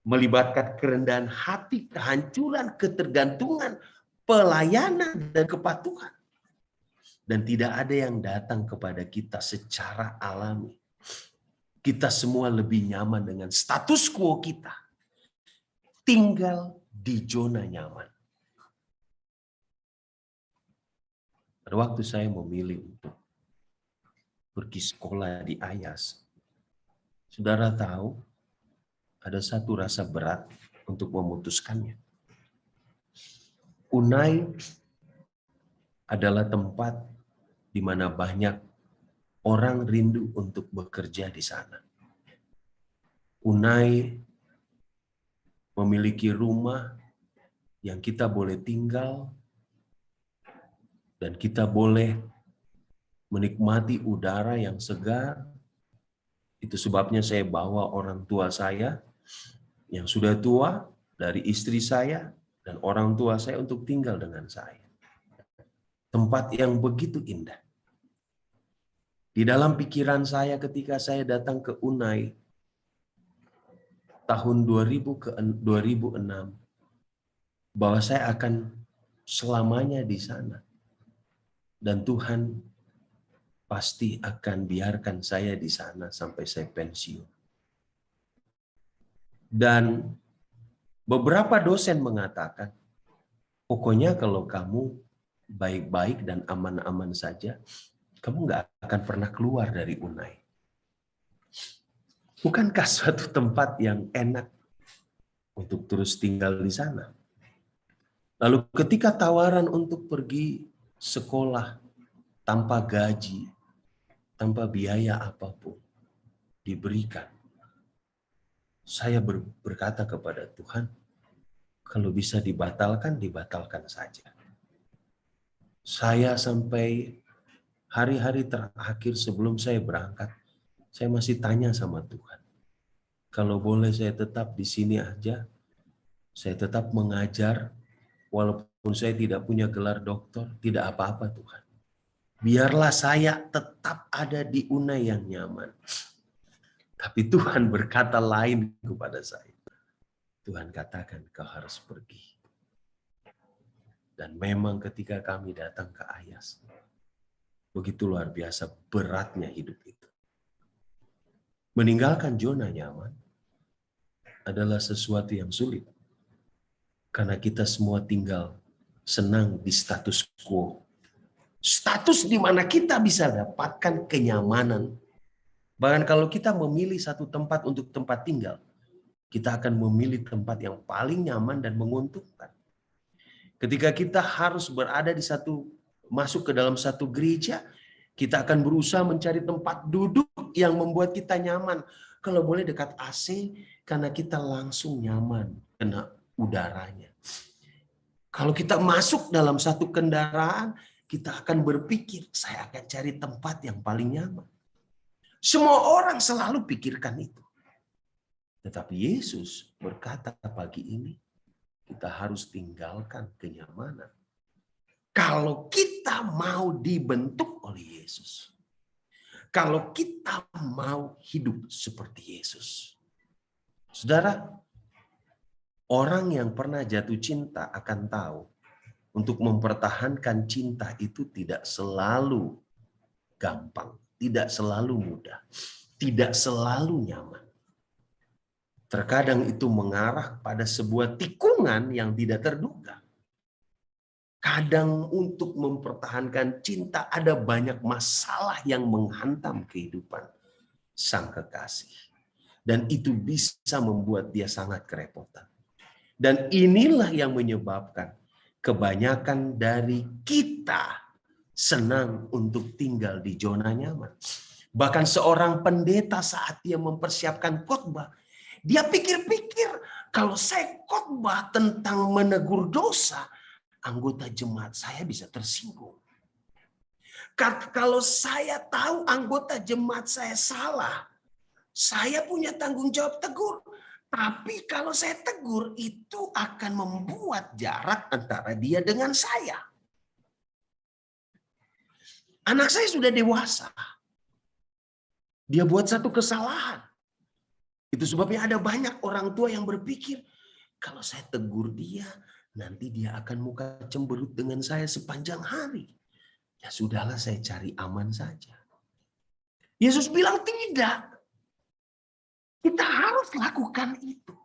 Melibatkan kerendahan hati, kehancuran, ketergantungan, pelayanan, dan kepatuhan. Dan tidak ada yang datang kepada kita secara alami. Kita semua lebih nyaman dengan status quo kita. Tinggal di zona nyaman. Pada waktu saya memilih untuk pergi sekolah di Ayas, saudara tahu ada satu rasa berat untuk memutuskannya. Unai adalah tempat di mana banyak orang rindu untuk bekerja di sana. Unai memiliki rumah yang kita boleh tinggal dan kita boleh menikmati udara yang segar. Itu sebabnya saya bawa orang tua saya yang sudah tua, dari istri saya dan orang tua saya untuk tinggal dengan saya. Tempat yang begitu indah. Di dalam pikiran saya ketika saya datang ke Unai tahun 2006, bahwa saya akan selamanya di sana. Dan Tuhan pasti akan biarkan saya di sana sampai saya pensiun. Dan beberapa dosen mengatakan, pokoknya kalau kamu baik-baik dan aman-aman saja, kamu nggak akan pernah keluar dari Unai. Bukankah suatu tempat yang enak untuk terus tinggal di sana? Lalu ketika tawaran untuk pergi sekolah tanpa gaji, tanpa biaya apapun diberikan, saya berkata kepada Tuhan, kalau bisa dibatalkan, dibatalkan saja. Saya sampai hari-hari terakhir sebelum saya berangkat, saya masih tanya sama Tuhan, kalau boleh saya tetap di sini aja, saya tetap mengajar, walaupun saya tidak punya gelar doktor, tidak apa-apa Tuhan. Biarlah saya tetap ada di Unai yang nyaman. Tapi Tuhan berkata lain kepada saya. Tuhan katakan, kau harus pergi. Dan memang ketika kami datang ke Ayas, begitu luar biasa beratnya hidup itu. Meninggalkan zona nyaman adalah sesuatu yang sulit. Karena kita semua tinggal senang di status quo. Status di mana kita bisa dapatkan kenyamanan. Bahkan kalau kita memilih satu tempat untuk tempat tinggal, kita akan memilih tempat yang paling nyaman dan menguntungkan. Ketika kita harus berada di satu masuk ke dalam satu gereja, kita akan berusaha mencari tempat duduk yang membuat kita nyaman. Kalau boleh dekat AC, karena kita langsung nyaman kena udaranya. Kalau kita masuk dalam satu kendaraan, kita akan berpikir, saya akan cari tempat yang paling nyaman. Semua orang selalu pikirkan itu. Tetapi Yesus berkata pagi ini, kita harus tinggalkan kenyamanan. Kalau kita mau dibentuk oleh Yesus. Kalau kita mau hidup seperti Yesus. Saudara, orang yang pernah jatuh cinta akan tahu, untuk mempertahankan cinta itu tidak selalu gampang, tidak selalu mudah, tidak selalu nyaman. Terkadang itu mengarah pada sebuah tikungan yang tidak terduga. Kadang untuk mempertahankan cinta ada banyak masalah yang menghantam kehidupan sang kekasih. Dan itu bisa membuat dia sangat kerepotan. Dan inilah yang menyebabkan kebanyakan dari kita senang untuk tinggal di zona nyaman. Bahkan seorang pendeta saat dia mempersiapkan khotbah, dia pikir-pikir kalau saya khotbah tentang menegur dosa, anggota jemaat saya bisa tersinggung. Kalau saya tahu anggota jemaat saya salah, saya punya tanggung jawab tegur. Tapi kalau saya tegur, itu akan membuat jarak antara dia dengan saya. Anak saya sudah dewasa. Dia buat satu kesalahan. Itu sebabnya ada banyak orang tua yang berpikir, kalau saya tegur dia, nanti dia akan muka cemberut dengan saya sepanjang hari. Ya sudahlah, saya cari aman saja. Yesus bilang tidak. Kita harus lakukan itu.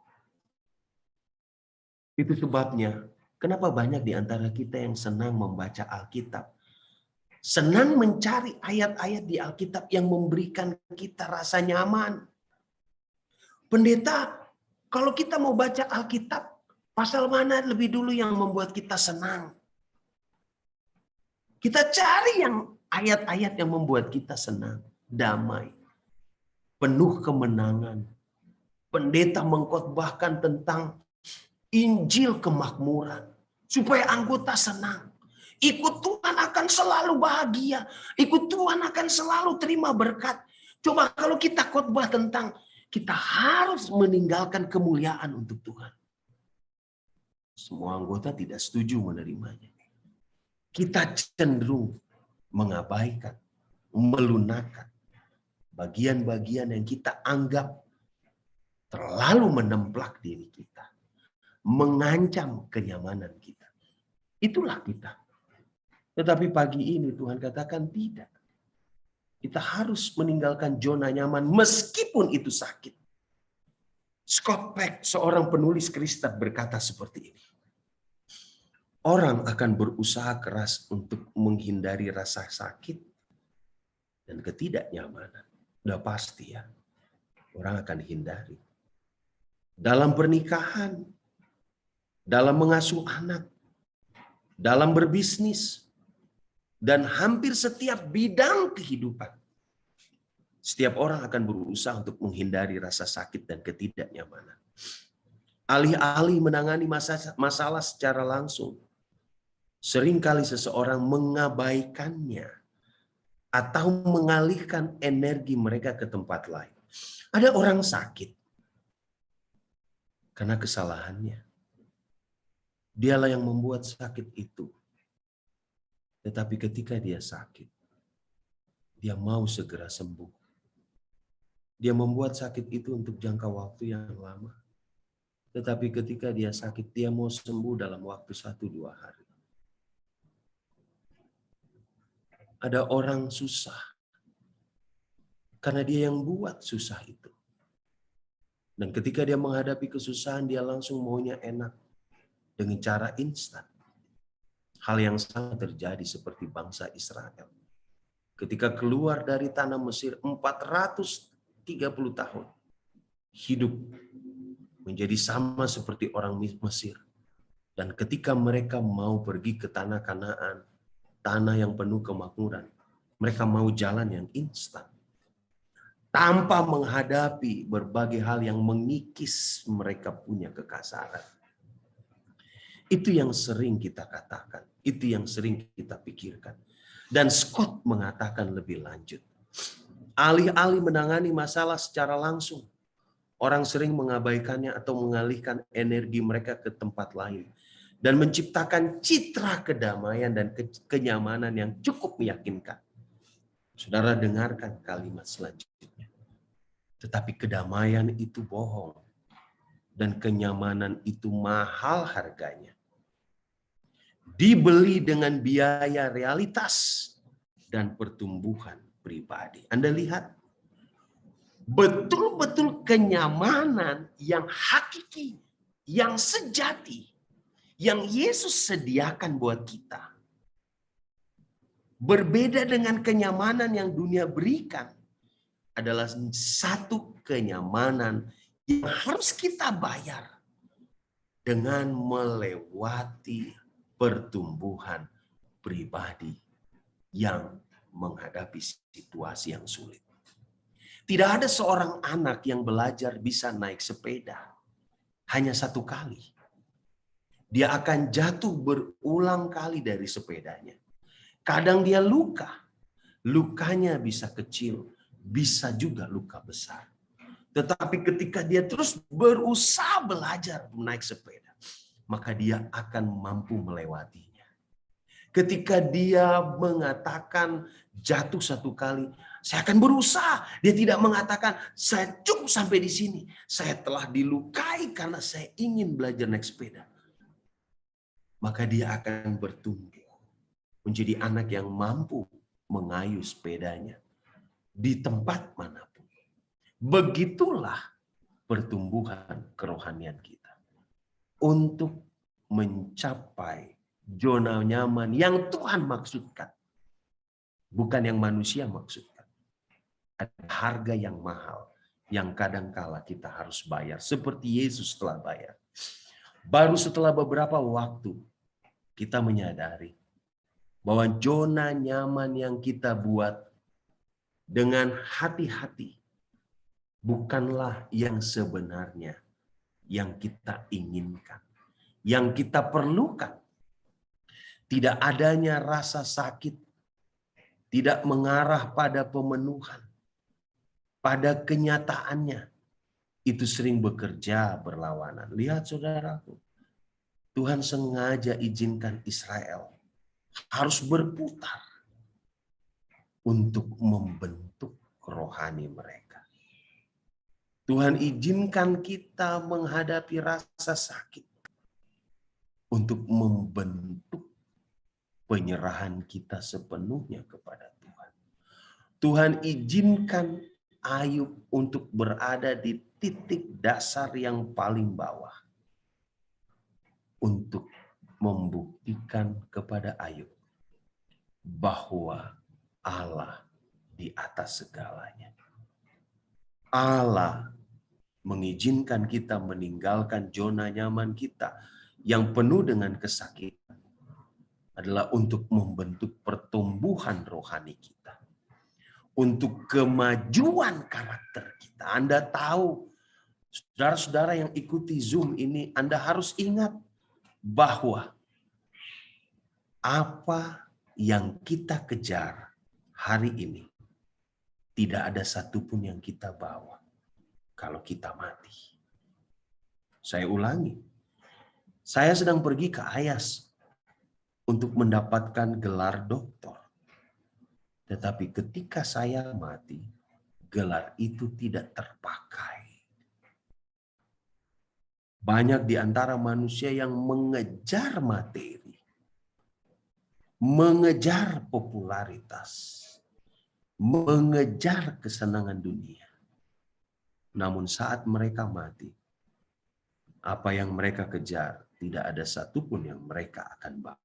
Itu sebabnya kenapa banyak di antara kita yang senang membaca Alkitab. Senang mencari ayat-ayat di Alkitab yang memberikan kita rasa nyaman. Pendeta, kalau kita mau baca Alkitab, pasal mana lebih dulu yang membuat kita senang? Kita cari yang ayat-ayat yang membuat kita senang, damai, penuh kemenangan. Pendeta mengkhotbahkan tentang Injil kemakmuran supaya anggota senang. Ikut Tuhan akan selalu bahagia. Ikut Tuhan akan selalu terima berkat. Coba kalau kita khotbah tentang kita harus meninggalkan kemuliaan untuk Tuhan. Semua anggota tidak setuju menerimanya. Kita cenderung mengabaikan, melunakkan bagian-bagian yang kita anggap terlalu menemplak diri kita, mengancam kenyamanan kita. Itulah kita. Tetapi pagi ini Tuhan katakan tidak. Kita harus meninggalkan zona nyaman meskipun itu sakit. Scott Peck, seorang penulis Kristen, berkata seperti ini. Orang akan berusaha keras untuk menghindari rasa sakit dan ketidaknyamanan. Udah pasti ya. Orang akan hindari. Dalam pernikahan, dalam mengasuh anak, dalam berbisnis, dan hampir setiap bidang kehidupan. Setiap orang akan berusaha untuk menghindari rasa sakit dan ketidaknyamanan. Alih-alih menangani masalah secara langsung, seringkali seseorang mengabaikannya atau mengalihkan energi mereka ke tempat lain. Ada orang sakit karena kesalahannya. Dialah yang membuat sakit itu. Tetapi ketika dia sakit, dia mau segera sembuh. Dia membuat sakit itu untuk jangka waktu yang lama. Tetapi ketika dia sakit, dia mau sembuh dalam waktu 1-2 hari. Ada orang susah karena dia yang buat susah itu. Dan ketika dia menghadapi kesusahan, dia langsung maunya enak dengan cara instan. Hal yang sama terjadi seperti bangsa Israel. Ketika keluar dari tanah Mesir 430 tahun, hidup menjadi sama seperti orang Mesir. Dan ketika mereka mau pergi ke tanah Kanaan, tanah yang penuh kemakmuran. Mereka mau jalan yang instan. Tanpa menghadapi berbagai hal yang mengikis mereka punya kekasaran. Itu yang sering kita katakan. Itu yang sering kita pikirkan. Dan Scott mengatakan lebih lanjut. Alih-alih menangani masalah secara langsung, orang sering mengabaikannya atau mengalihkan energi mereka ke tempat lain. Dan menciptakan citra kedamaian dan kenyamanan yang cukup meyakinkan. Saudara dengarkan kalimat selanjutnya. Tetapi kedamaian itu bohong. Dan kenyamanan itu mahal harganya. Dibeli dengan biaya realitas dan pertumbuhan pribadi. Anda lihat, betul-betul kenyamanan yang hakiki, yang sejati, yang Yesus sediakan buat kita. Berbeda dengan kenyamanan yang dunia berikan, adalah satu kenyamanan yang harus kita bayar dengan melewati pertumbuhan pribadi yang menghadapi situasi yang sulit. Tidak ada seorang anak yang belajar bisa naik sepeda hanya satu kali. Dia akan jatuh berulang kali dari sepedanya. Kadang dia luka. Lukanya bisa kecil, bisa juga luka besar. Tetapi ketika dia terus berusaha belajar naik sepeda, maka dia akan mampu melewatinya. Ketika dia mengatakan jatuh satu kali, saya akan berusaha. Dia tidak mengatakan, saya cukup sampai di sini. Saya telah dilukai karena saya ingin belajar naik sepeda. Maka dia akan bertumbuh. Menjadi anak yang mampu mengayuh sepedanya. Di tempat manapun. Begitulah pertumbuhan kerohanian kita. Untuk mencapai zona nyaman yang Tuhan maksudkan. Bukan yang manusia maksudkan. Ada harga yang mahal yang kadangkala kita harus bayar. Seperti Yesus telah bayar. Baru setelah beberapa waktu kita menyadari bahwa zona nyaman yang kita buat dengan hati-hati bukanlah yang sebenarnya yang kita inginkan. Yang kita perlukan. Tidak adanya rasa sakit, tidak mengarah pada pemenuhan, pada kenyataannya, itu sering bekerja berlawanan. Lihat saudaraku, Tuhan sengaja izinkan Israel harus berputar untuk membentuk rohani mereka. Tuhan izinkan kita menghadapi rasa sakit untuk membentuk penyerahan kita sepenuhnya kepada Tuhan. Tuhan izinkan Ayub untuk berada di titik dasar yang paling bawah. Untuk membuktikan kepada Ayub bahwa Allah di atas segalanya. Allah mengizinkan kita meninggalkan zona nyaman kita yang penuh dengan kesakitan. Adalah untuk membentuk pertumbuhan rohani kita. Untuk kemajuan karakter kita. Anda tahu, saudara-saudara yang ikuti Zoom ini, Anda harus ingat bahwa apa yang kita kejar hari ini, tidak ada satupun yang kita bawa kalau kita mati. Saya ulangi, saya sedang pergi ke Ayas untuk mendapatkan gelar doktor. Tetapi ketika saya mati, gelar itu tidak terpakai. Banyak di antara manusia yang mengejar materi, mengejar popularitas, mengejar kesenangan dunia. Namun saat mereka mati, apa yang mereka kejar tidak ada satupun yang mereka akan bawa.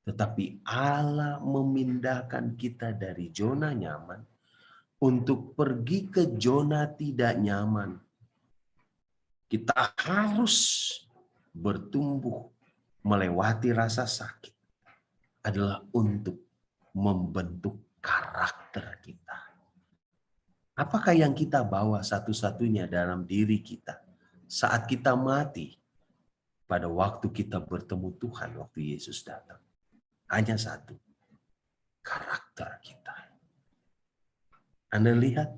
Tetapi Allah memindahkan kita dari zona nyaman untuk pergi ke zona tidak nyaman. Kita harus bertumbuh melewati rasa sakit. adalah untuk membentuk karakter kita. Apakah yang kita bawa satu-satunya dalam diri kita saat kita mati pada waktu kita bertemu Tuhan, waktu Yesus datang? Hanya satu, karakter kita. Anda lihat,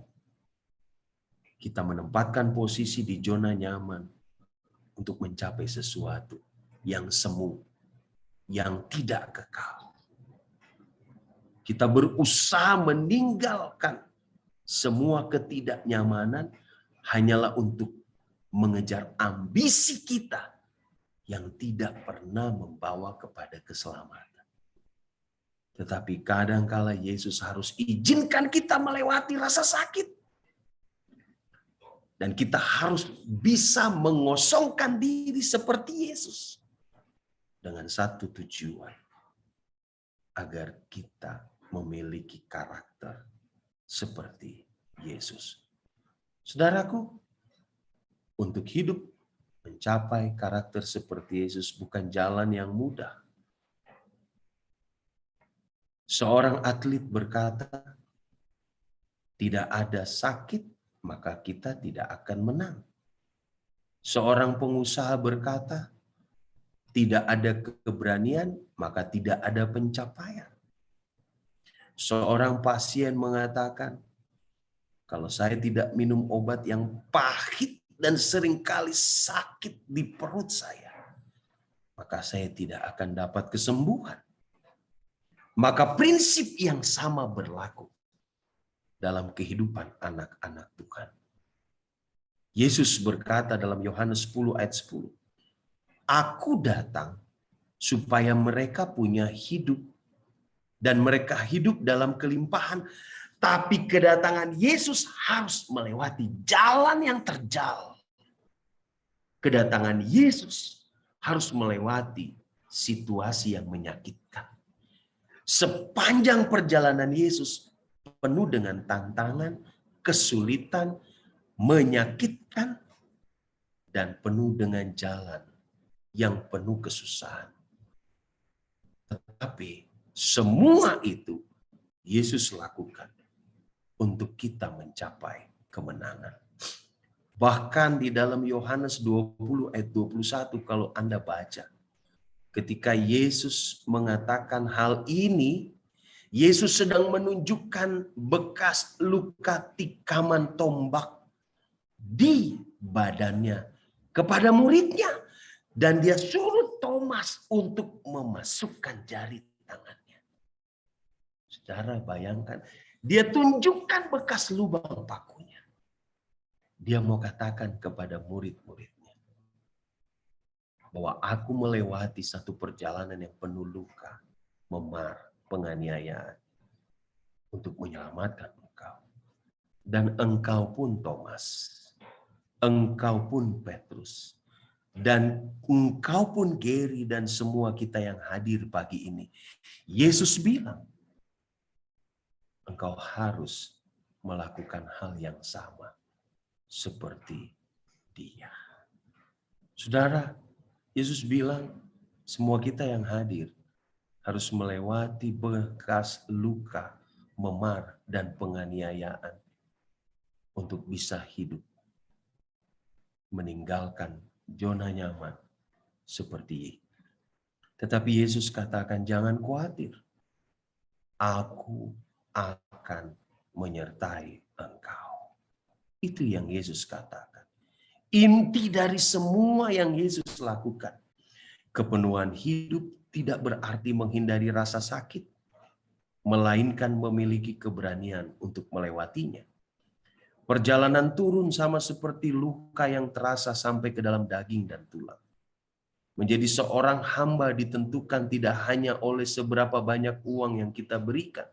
kita menempatkan posisi di zona nyaman untuk mencapai sesuatu yang semu, yang tidak kekal. Kita berusaha meninggalkan semua ketidaknyamanan hanyalah untuk mengejar ambisi kita yang tidak pernah membawa kepada keselamatan. Tetapi kadangkala Yesus harus izinkan kita melewati rasa sakit. Dan kita harus bisa mengosongkan diri seperti Yesus. Dengan satu tujuan. Agar kita memiliki karakter seperti Yesus. Saudaraku, untuk hidup mencapai karakter seperti Yesus bukan jalan yang mudah. Seorang atlet berkata, tidak ada sakit, maka kita tidak akan menang. Seorang pengusaha berkata, tidak ada keberanian, maka tidak ada pencapaian. Seorang pasien mengatakan, kalau saya tidak minum obat yang pahit dan seringkali sakit di perut saya, maka saya tidak akan dapat kesembuhan. Maka prinsip yang sama berlaku dalam kehidupan anak-anak Tuhan. Yesus berkata dalam Yohanes 10 ayat 10, Aku datang supaya mereka punya hidup dan mereka hidup dalam kelimpahan. Tapi kedatangan Yesus harus melewati jalan yang terjal. Kedatangan Yesus harus melewati situasi yang menyakitkan. Sepanjang perjalanan Yesus penuh dengan tantangan, kesulitan, menyakitkan, dan penuh dengan jalan yang penuh kesusahan. Tetapi semua itu Yesus lakukan untuk kita mencapai kemenangan. Bahkan di dalam Yohanes 20 ayat 21 kalau Anda baca. Ketika Yesus mengatakan hal ini, Yesus sedang menunjukkan bekas luka tikaman tombak di badannya kepada muridnya. Dan dia suruh Thomas untuk memasukkan jari tangannya. Saudara bayangkan, dia tunjukkan bekas lubang pakunya. Dia mau katakan kepada murid-muridnya bahwa aku melewati satu perjalanan yang penuh luka, memar, penganiayaan untuk menyelamatkan engkau. Dan engkau pun Thomas, engkau pun Petrus, dan engkau pun Gary dan semua kita yang hadir pagi ini. Yesus bilang, engkau harus melakukan hal yang sama seperti dia. Saudara, Yesus bilang semua kita yang hadir harus melewati bekas luka, memar, dan penganiayaan untuk bisa hidup. Meninggalkan zona nyaman seperti ini. Tetapi Yesus katakan jangan khawatir. Aku akan menyertai engkau. Itu yang Yesus katakan. Inti dari semua yang Yesus lakukan. Kepenuhan hidup tidak berarti menghindari rasa sakit, melainkan memiliki keberanian untuk melewatinya. Perjalanan turun sama seperti luka yang terasa sampai ke dalam daging dan tulang. Menjadi seorang hamba ditentukan tidak hanya oleh seberapa banyak uang yang kita berikan,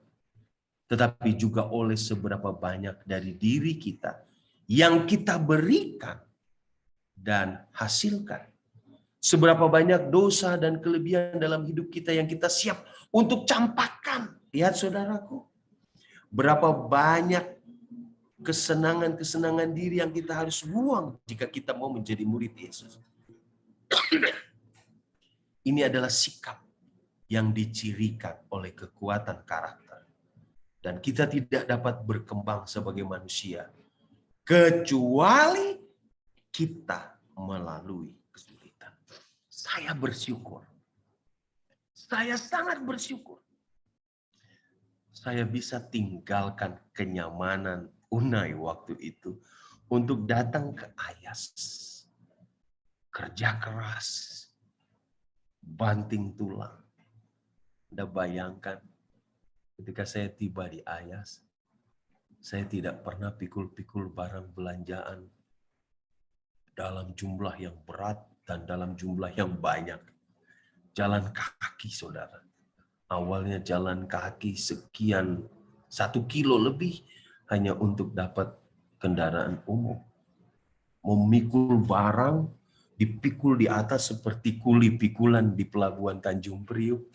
tetapi juga oleh seberapa banyak dari diri kita yang kita berikan dan hasilkan. Seberapa banyak dosa dan kelebihan dalam hidup kita yang kita siap untuk campakkan. Lihat saudaraku, berapa banyak kesenangan-kesenangan diri yang kita harus buang jika kita mau menjadi murid Yesus. Ini adalah sikap yang dicirikan oleh kekuatan karakter. Dan kita tidak dapat berkembang sebagai manusia kecuali kita melalui kesulitan. Saya bersyukur. Saya sangat bersyukur. Saya bisa tinggalkan kenyamanan Unai waktu itu untuk datang ke Ayas. Kerja keras, banting tulang. Anda bayangkan ketika saya tiba di Ayas, saya tidak pernah pikul-pikul barang belanjaan dalam jumlah yang berat dan dalam jumlah yang banyak. Jalan kaki, saudara. Awalnya jalan kaki sekian 1 kilo lebih hanya untuk dapat kendaraan umum. Memikul barang, dipikul di atas seperti kuli pikulan di pelabuhan Tanjung Priuk.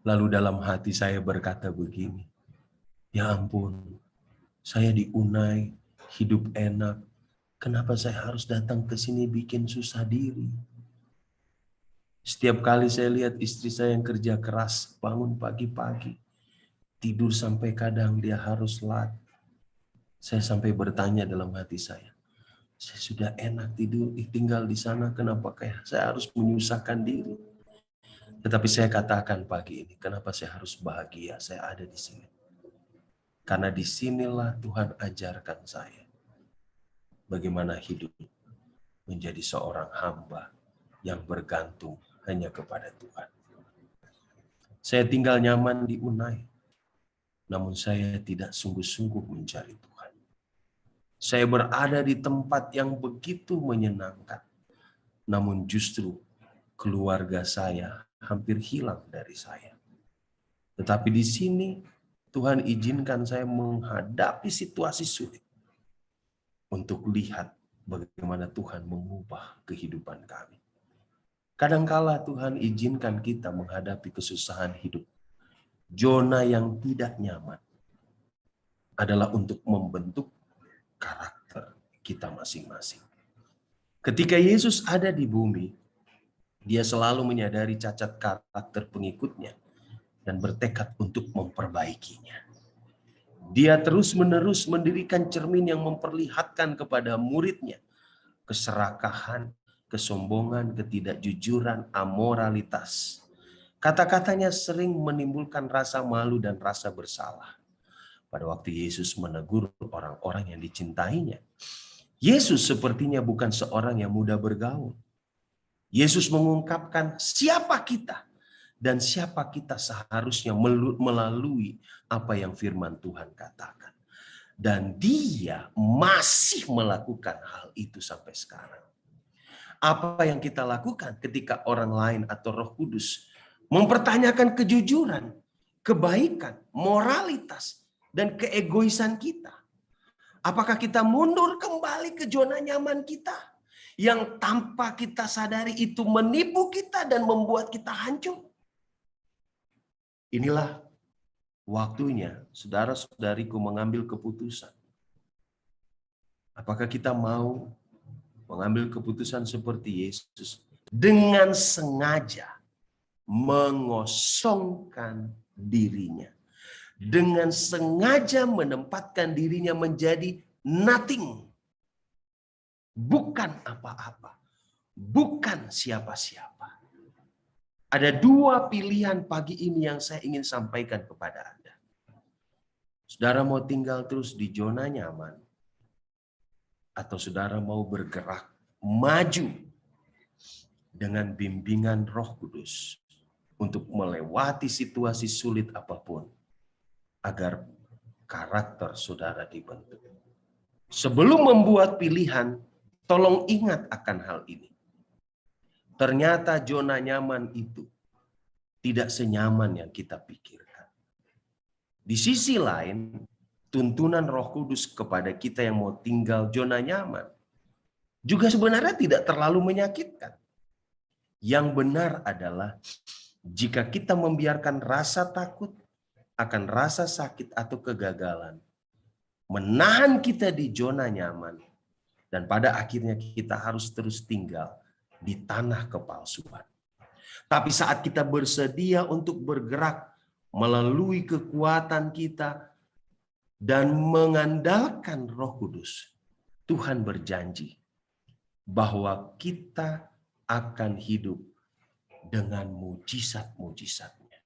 Lalu dalam hati saya berkata begini, ya ampun, saya di Unai, hidup enak. Kenapa saya harus datang ke sini bikin susah diri? Setiap kali saya lihat istri saya yang kerja keras, bangun pagi-pagi, tidur sampai kadang dia harus lat. Saya sampai bertanya dalam hati saya sudah enak tidur, tinggal di sana, kenapa kayak saya harus menyusahkan diri? Tetapi saya katakan pagi ini, kenapa saya harus bahagia? Saya ada di sini. Karena disinilah Tuhan ajarkan saya bagaimana hidup menjadi seorang hamba yang bergantung hanya kepada Tuhan. Saya tinggal nyaman di Unai, namun saya tidak sungguh-sungguh mencari Tuhan. Saya berada di tempat yang begitu menyenangkan, namun justru keluarga saya hampir hilang dari saya. Tetapi di sini Tuhan izinkan saya menghadapi situasi sulit untuk lihat bagaimana Tuhan mengubah kehidupan kami. Kadangkala Tuhan izinkan kita menghadapi kesusahan hidup. Zona yang tidak nyaman adalah untuk membentuk karakter kita masing-masing. Ketika Yesus ada di bumi, dia selalu menyadari cacat karakter pengikutnya dan bertekad untuk memperbaikinya. Dia terus-menerus mendirikan cermin yang memperlihatkan kepada muridnya keserakahan, kesombongan, ketidakjujuran, amoralitas. Kata-katanya sering menimbulkan rasa malu dan rasa bersalah. Pada waktu Yesus menegur orang-orang yang dicintainya, Yesus sepertinya bukan seorang yang mudah bergaul. Yesus mengungkapkan siapa kita dan siapa kita seharusnya melalui apa yang firman Tuhan katakan. Dan dia masih melakukan hal itu sampai sekarang. Apa yang kita lakukan ketika orang lain atau Roh Kudus mempertanyakan kejujuran, kebaikan, moralitas, dan keegoisan kita? Apakah kita mundur kembali ke zona nyaman kita yang tanpa kita sadari itu menipu kita dan membuat kita hancur? Inilah waktunya saudara-saudariku mengambil keputusan. Apakah kita mau mengambil keputusan seperti Yesus dengan sengaja mengosongkan dirinya, dengan sengaja menempatkan dirinya menjadi nothing, bukan apa-apa, bukan siapa-siapa. Ada 2 pilihan pagi ini yang saya ingin sampaikan kepada Anda. Saudara mau tinggal terus di zona nyaman, atau saudara mau bergerak maju dengan bimbingan Roh Kudus untuk melewati situasi sulit apapun agar karakter saudara dibentuk. Sebelum membuat pilihan, tolong ingat akan hal ini. Ternyata zona nyaman itu tidak senyaman yang kita pikirkan. Di sisi lain, tuntunan Roh Kudus kepada kita yang mau tinggal zona nyaman juga sebenarnya tidak terlalu menyakitkan. Yang benar adalah jika kita membiarkan rasa takut akan rasa sakit atau kegagalan menahan kita di zona nyaman, dan pada akhirnya kita harus terus tinggal di tanah kepalsuan. Tapi saat kita bersedia untuk bergerak melalui kekuatan kita dan mengandalkan Roh Kudus, Tuhan berjanji bahwa kita akan hidup dengan mujizat-mujizatnya.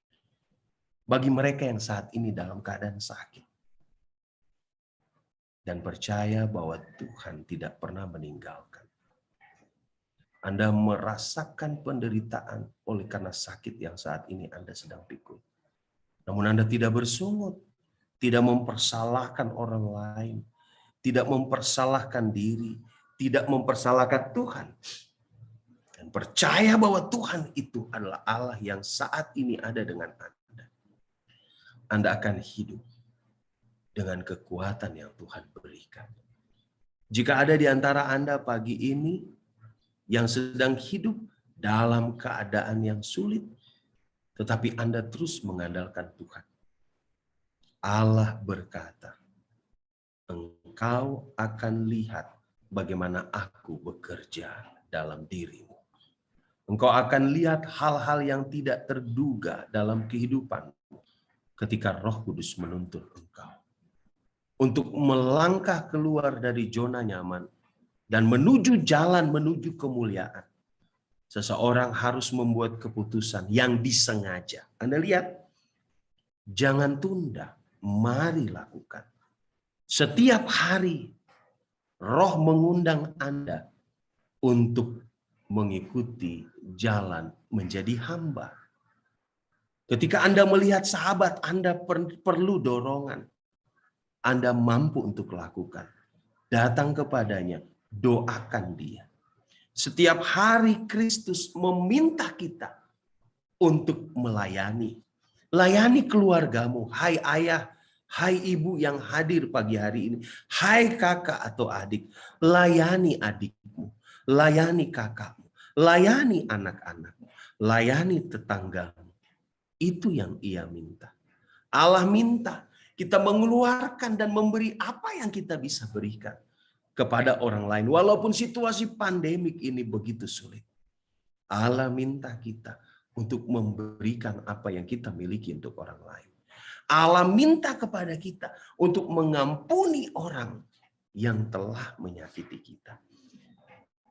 Bagi mereka yang saat ini dalam keadaan sakit dan percaya bahwa Tuhan tidak pernah meninggalkan. Anda merasakan penderitaan oleh karena sakit yang saat ini Anda sedang pikul. Namun Anda tidak bersungut, tidak mempersalahkan orang lain, tidak mempersalahkan diri, tidak mempersalahkan Tuhan. Dan percaya bahwa Tuhan itu adalah Allah yang saat ini ada dengan Anda. Anda akan hidup dengan kekuatan yang Tuhan berikan. Jika ada di antara Anda pagi ini yang sedang hidup dalam keadaan yang sulit, tetapi Anda terus mengandalkan Tuhan, Allah berkata, engkau akan lihat bagaimana aku bekerja dalam dirimu. Engkau akan lihat hal-hal yang tidak terduga dalam kehidupanmu ketika Roh Kudus menuntun engkau untuk melangkah keluar dari zona nyaman dan menuju jalan menuju kemuliaan. Seseorang harus membuat keputusan yang disengaja. Anda lihat, jangan tunda, mari lakukan. Setiap hari Roh mengundang Anda untuk mengikuti jalan menjadi hamba. Ketika Anda melihat sahabat Anda perlu dorongan, Anda mampu untuk lakukan. Datang kepadanya, doakan dia. Setiap hari Kristus meminta kita untuk melayani. Layani keluargamu, hai ayah, hai ibu yang hadir pagi hari ini, hai kakak atau adik, layani adikmu, layani kakakmu, layani anak-anakmu, layani tetanggamu. Itu yang Ia minta. Allah minta kita mengeluarkan dan memberi apa yang kita bisa berikan kepada orang lain. Walaupun situasi pandemik ini begitu sulit. Allah minta kita untuk memberikan apa yang kita miliki untuk orang lain. Allah minta kepada kita untuk mengampuni orang yang telah menyakiti kita.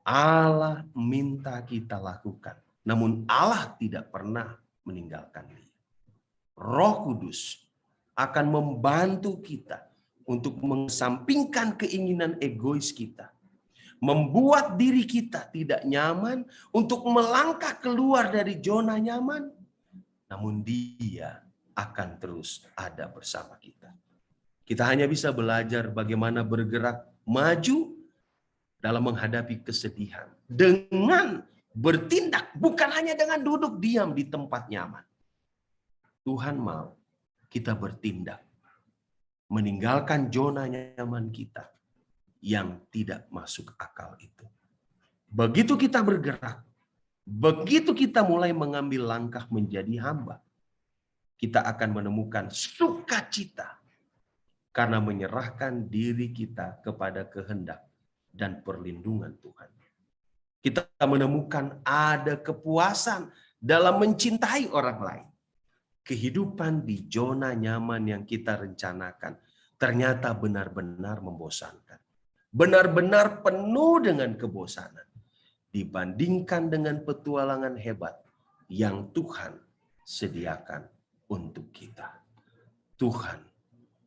Allah minta kita lakukan. Namun Allah tidak pernah meninggalkan dia. Roh Kudus akan membantu kita untuk mengesampingkan keinginan egois kita. Membuat diri kita tidak nyaman untuk melangkah keluar dari zona nyaman. Namun dia akan terus ada bersama kita. Kita hanya bisa belajar bagaimana bergerak maju dalam menghadapi kesedihan. Dengan bertindak, bukan hanya dengan duduk diam di tempat nyaman. Tuhan mau kita bertindak. Meninggalkan zona nyaman kita yang tidak masuk akal itu. Begitu kita bergerak, begitu kita mulai mengambil langkah menjadi hamba, kita akan menemukan sukacita karena menyerahkan diri kita kepada kehendak dan perlindungan Tuhan. Kita menemukan ada kepuasan dalam mencintai orang lain. Kehidupan di zona nyaman yang kita rencanakan ternyata benar-benar membosankan. Benar-benar penuh dengan kebosanan. Dibandingkan dengan petualangan hebat yang Tuhan sediakan untuk kita. Tuhan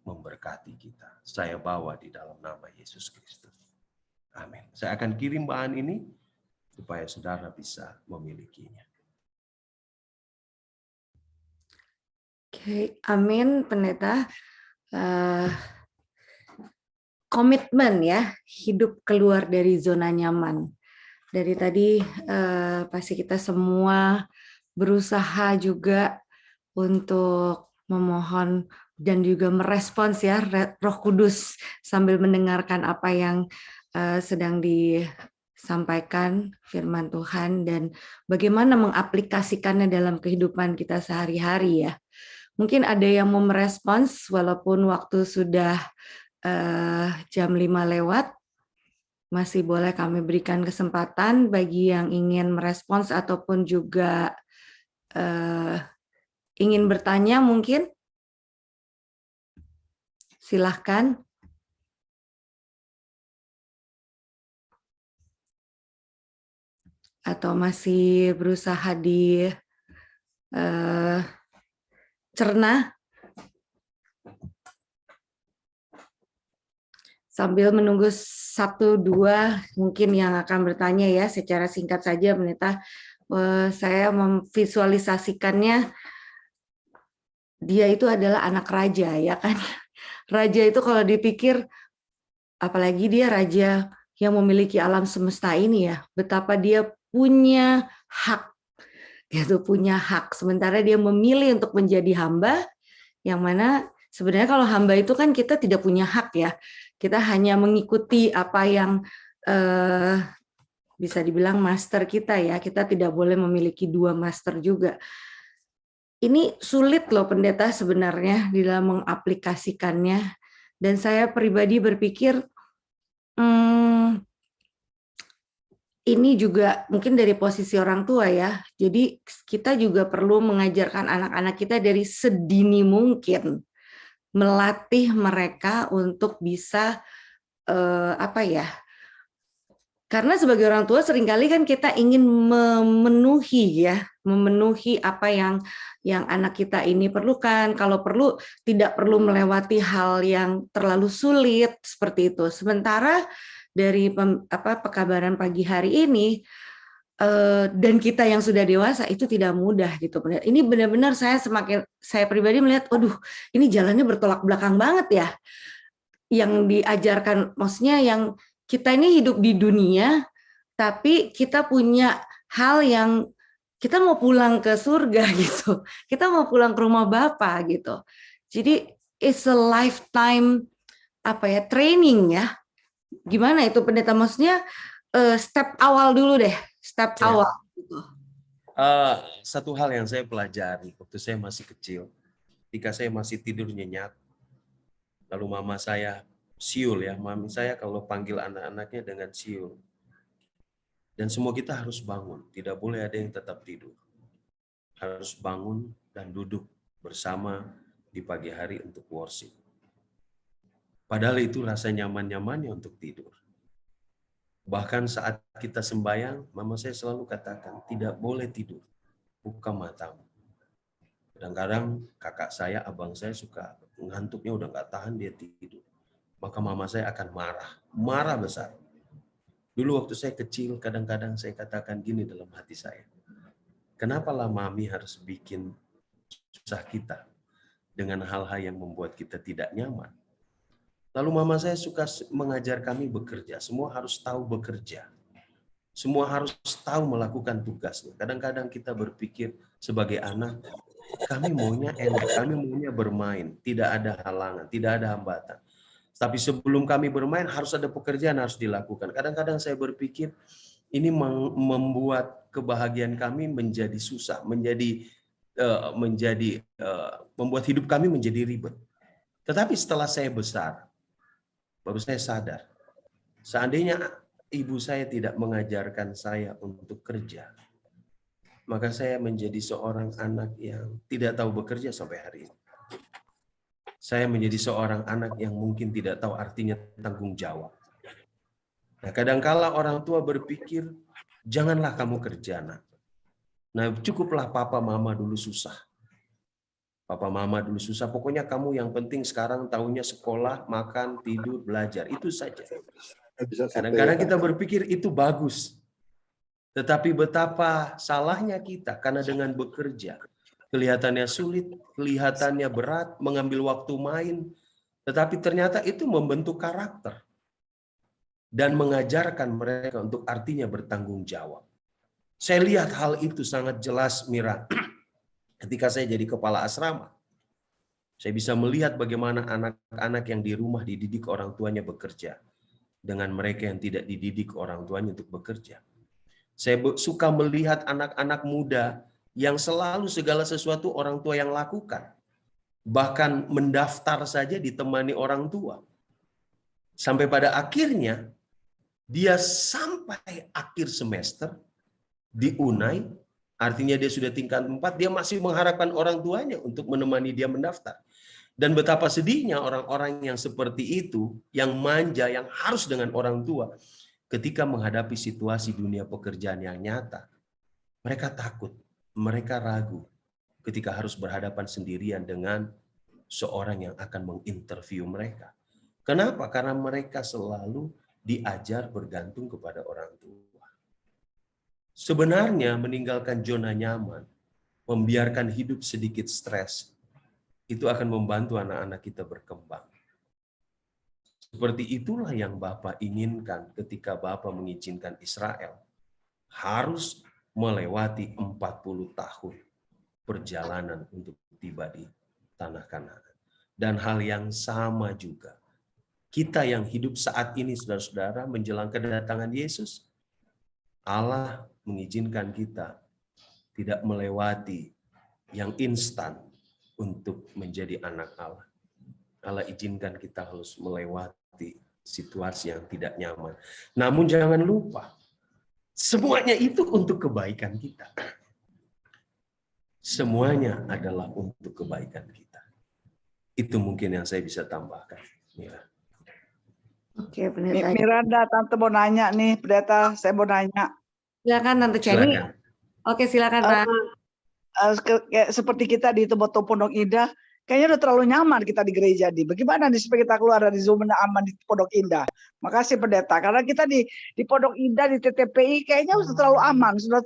memberkati kita. Saya bawa di dalam nama Yesus Kristus. Amin. Saya akan kirim bahan ini supaya saudara bisa memilikinya. Oke, amin pendeta. Komitmen ya, hidup keluar dari zona nyaman. Dari tadi pasti kita semua berusaha juga untuk memohon dan juga merespons ya Roh Kudus sambil mendengarkan apa yang sedang disampaikan firman Tuhan dan bagaimana mengaplikasikannya dalam kehidupan kita sehari-hari ya. Mungkin ada yang mau merespons walaupun waktu sudah jam 5 lewat. Masih boleh kami berikan kesempatan bagi yang ingin merespons ataupun juga ingin bertanya mungkin? Silahkan. Atau masih berusaha cerna? Sambil menunggu 1-2 mungkin yang akan bertanya ya, secara singkat saja Pendeta. Saya memvisualisasikannya, dia itu adalah anak raja ya kan. Raja itu kalau dipikir, apalagi dia raja yang memiliki alam semesta ini ya, betapa dia punya hak, gitu, punya hak. Sementara dia memilih untuk menjadi hamba, yang mana sebenarnya kalau hamba itu kan kita tidak punya hak ya, kita hanya mengikuti apa yang bisa dibilang master kita ya, kita tidak boleh memiliki 2 master juga. Ini sulit loh Pendeta sebenarnya di dalam mengaplikasikannya, dan saya pribadi berpikir ini juga mungkin dari posisi orang tua ya, jadi kita juga perlu mengajarkan anak-anak kita dari sedini mungkin, melatih mereka untuk bisa karena sebagai orang tua seringkali kan kita ingin memenuhi apa yang anak kita ini perlukan. Kalau perlu tidak perlu melewati hal yang terlalu sulit seperti itu. Sementara dari pekabaran pagi hari ini dan kita yang sudah dewasa itu tidak mudah gitu. Ini benar-benar saya pribadi melihat, waduh, ini jalannya bertolak belakang banget ya. Yang diajarkan, maksudnya yang kita ini hidup di dunia, tapi kita punya hal yang kita mau pulang ke surga gitu. Kita mau pulang ke rumah Bapa gitu. Jadi it's a lifetime training ya. Gimana itu Pendeta, maksudnya step awal dulu deh, step awal gitu. Satu hal yang saya pelajari waktu saya masih kecil, ketika saya masih tidur nyenyak, lalu mama saya siul ya, mami saya kalau panggil anak-anaknya dengan siul. Dan semua kita harus bangun, tidak boleh ada yang tetap tidur. Harus bangun dan duduk bersama di pagi hari untuk worship. Padahal itu rasa nyaman-nyamannya untuk tidur. Bahkan saat kita sembahyang, mama saya selalu katakan, tidak boleh tidur, buka matamu. Kadang-kadang kakak saya, abang saya suka ngantuknya udah nggak tahan, dia tidur. Maka mama saya akan marah besar. Dulu waktu saya kecil, kadang-kadang saya katakan gini dalam hati saya. Kenapalah mami harus bikin susah kita dengan hal-hal yang membuat kita tidak nyaman. Lalu mama saya suka mengajar kami bekerja. Semua harus tahu bekerja. Semua harus tahu melakukan tugasnya. Kadang-kadang kita berpikir sebagai anak, kami maunya enak, kami maunya bermain. Tidak ada halangan, tidak ada hambatan. Tapi sebelum kami bermain harus ada pekerjaan harus dilakukan. Kadang-kadang saya berpikir ini membuat kebahagiaan kami menjadi susah, membuat hidup kami menjadi ribet. Tetapi setelah saya besar, baru saya sadar, seandainya ibu saya tidak mengajarkan saya untuk kerja, maka saya menjadi seorang anak yang tidak tahu bekerja sampai hari ini. Saya menjadi seorang anak yang mungkin tidak tahu artinya tanggung jawab. Nah, kadangkala orang tua berpikir, janganlah kamu kerja, nak. Nah, cukuplah papa mama dulu susah. Papa mama dulu susah, pokoknya kamu yang penting sekarang tahunya sekolah, makan, tidur, belajar. Itu saja. Kadang-kadang kita berpikir itu bagus. Tetapi betapa salahnya kita, karena dengan bekerja, kelihatannya sulit, kelihatannya berat, mengambil waktu main, tetapi ternyata itu membentuk karakter dan mengajarkan mereka untuk artinya bertanggung jawab. Saya lihat hal itu sangat jelas, Mira, ketika saya jadi kepala asrama. Saya bisa melihat bagaimana anak-anak yang di rumah dididik orang tuanya bekerja dengan mereka yang tidak dididik orang tuanya untuk bekerja. Saya suka melihat anak-anak muda yang selalu segala sesuatu orang tua yang lakukan. Bahkan mendaftar saja ditemani orang tua. Sampai pada akhirnya, dia sampai akhir semester di Unai, Artinya dia sudah tingkat 4, dia masih mengharapkan orang tuanya untuk menemani dia mendaftar. Dan betapa sedihnya orang-orang yang seperti itu, yang manja, yang harus dengan orang tua, ketika menghadapi situasi dunia pekerjaan yang nyata, mereka takut, mereka ragu ketika harus berhadapan sendirian dengan seorang yang akan menginterview mereka. Kenapa? Karena mereka selalu diajar bergantung kepada orang tua. Sebenarnya meninggalkan zona nyaman, membiarkan hidup sedikit stres, itu akan membantu anak-anak kita berkembang. Seperti itulah yang Bapa inginkan ketika Bapa mengizinkan Israel harus melewati 40 tahun perjalanan untuk tiba di tanah Kanaan. Dan hal yang sama juga, kita yang hidup saat ini, saudara-saudara, menjelang kedatangan Yesus, Allah mengizinkan kita tidak melewati yang instan untuk menjadi anak Allah. Allah izinkan kita harus melewati situasi yang tidak nyaman. Namun jangan lupa, semuanya itu untuk kebaikan kita. Semuanya adalah untuk kebaikan kita. Itu mungkin yang saya bisa tambahkan. Mira. Oke, Pendeta. Miranda, Tante mau nanya nih, Pendeta, saya mau nanya. Silakan Tante Ceni. Silakan. Oke, silakan Pak. Kayak seperti kita di tempat Pondok Indah, kayaknya udah terlalu nyaman kita di gereja nih. Bagaimana nih supaya kita keluar dari zona aman di Pondok Indah? Makasih Pendeta, karena kita di Pondok Indah di TTPI kayaknya sudah terlalu aman, sudah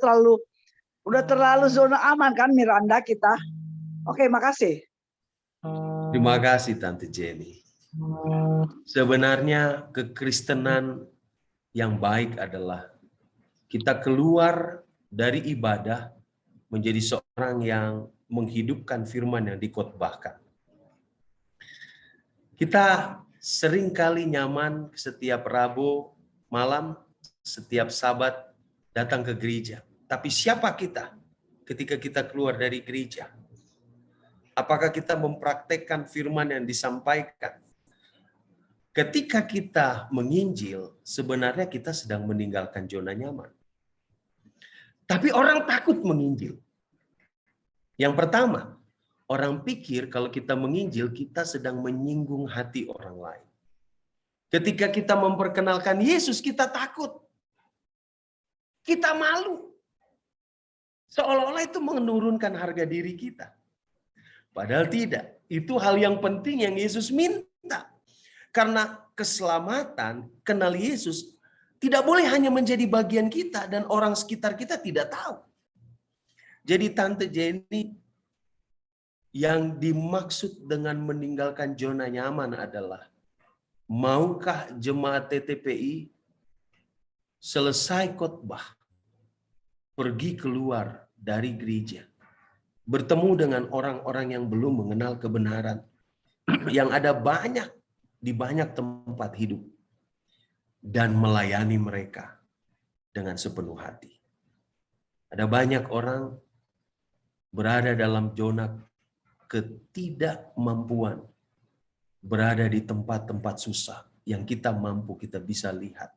terlalu zona aman kan Miranda kita. Oke, makasih. Terima kasih Tante Jenny. Sebenarnya kekristenan yang baik adalah kita keluar dari ibadah menjadi seorang yang menghidupkan firman yang dikhotbahkan. Kita seringkali nyaman setiap Rabu malam, setiap Sabat datang ke gereja. Tapi siapa kita ketika kita keluar dari gereja? Apakah kita mempraktekkan firman yang disampaikan? Ketika kita menginjil, sebenarnya kita sedang meninggalkan zona nyaman. Tapi orang takut menginjil. Yang pertama, orang pikir kalau kita menginjil, kita sedang menyinggung hati orang lain. Ketika kita memperkenalkan Yesus, kita takut. Kita malu. Seolah-olah itu menurunkan harga diri kita. Padahal tidak. Itu hal yang penting yang Yesus minta. Karena keselamatan, kenal Yesus, tidak boleh hanya menjadi bagian kita dan orang sekitar kita tidak tahu. Jadi Tante Jenny, yang dimaksud dengan meninggalkan zona nyaman adalah, maukah jemaat TTPI selesai khotbah, pergi keluar dari gereja, bertemu dengan orang-orang yang belum mengenal kebenaran, yang ada banyak di banyak tempat hidup, dan melayani mereka dengan sepenuh hati. Ada banyak orang berada dalam zona ketidakmampuan, berada di tempat-tempat susah yang kita mampu, kita bisa lihat.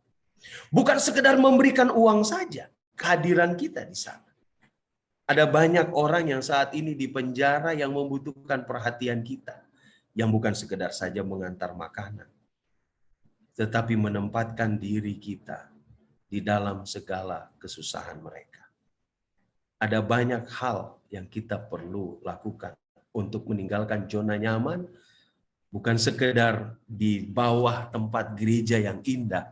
Bukan sekedar memberikan uang saja, kehadiran kita di sana. Ada banyak orang yang saat ini di penjara yang membutuhkan perhatian kita, yang bukan sekedar saja mengantar makanan, tetapi menempatkan diri kita di dalam segala kesusahan mereka. Ada banyak hal yang kita perlu lakukan untuk meninggalkan zona nyaman, bukan sekedar di bawah tempat gereja yang indah,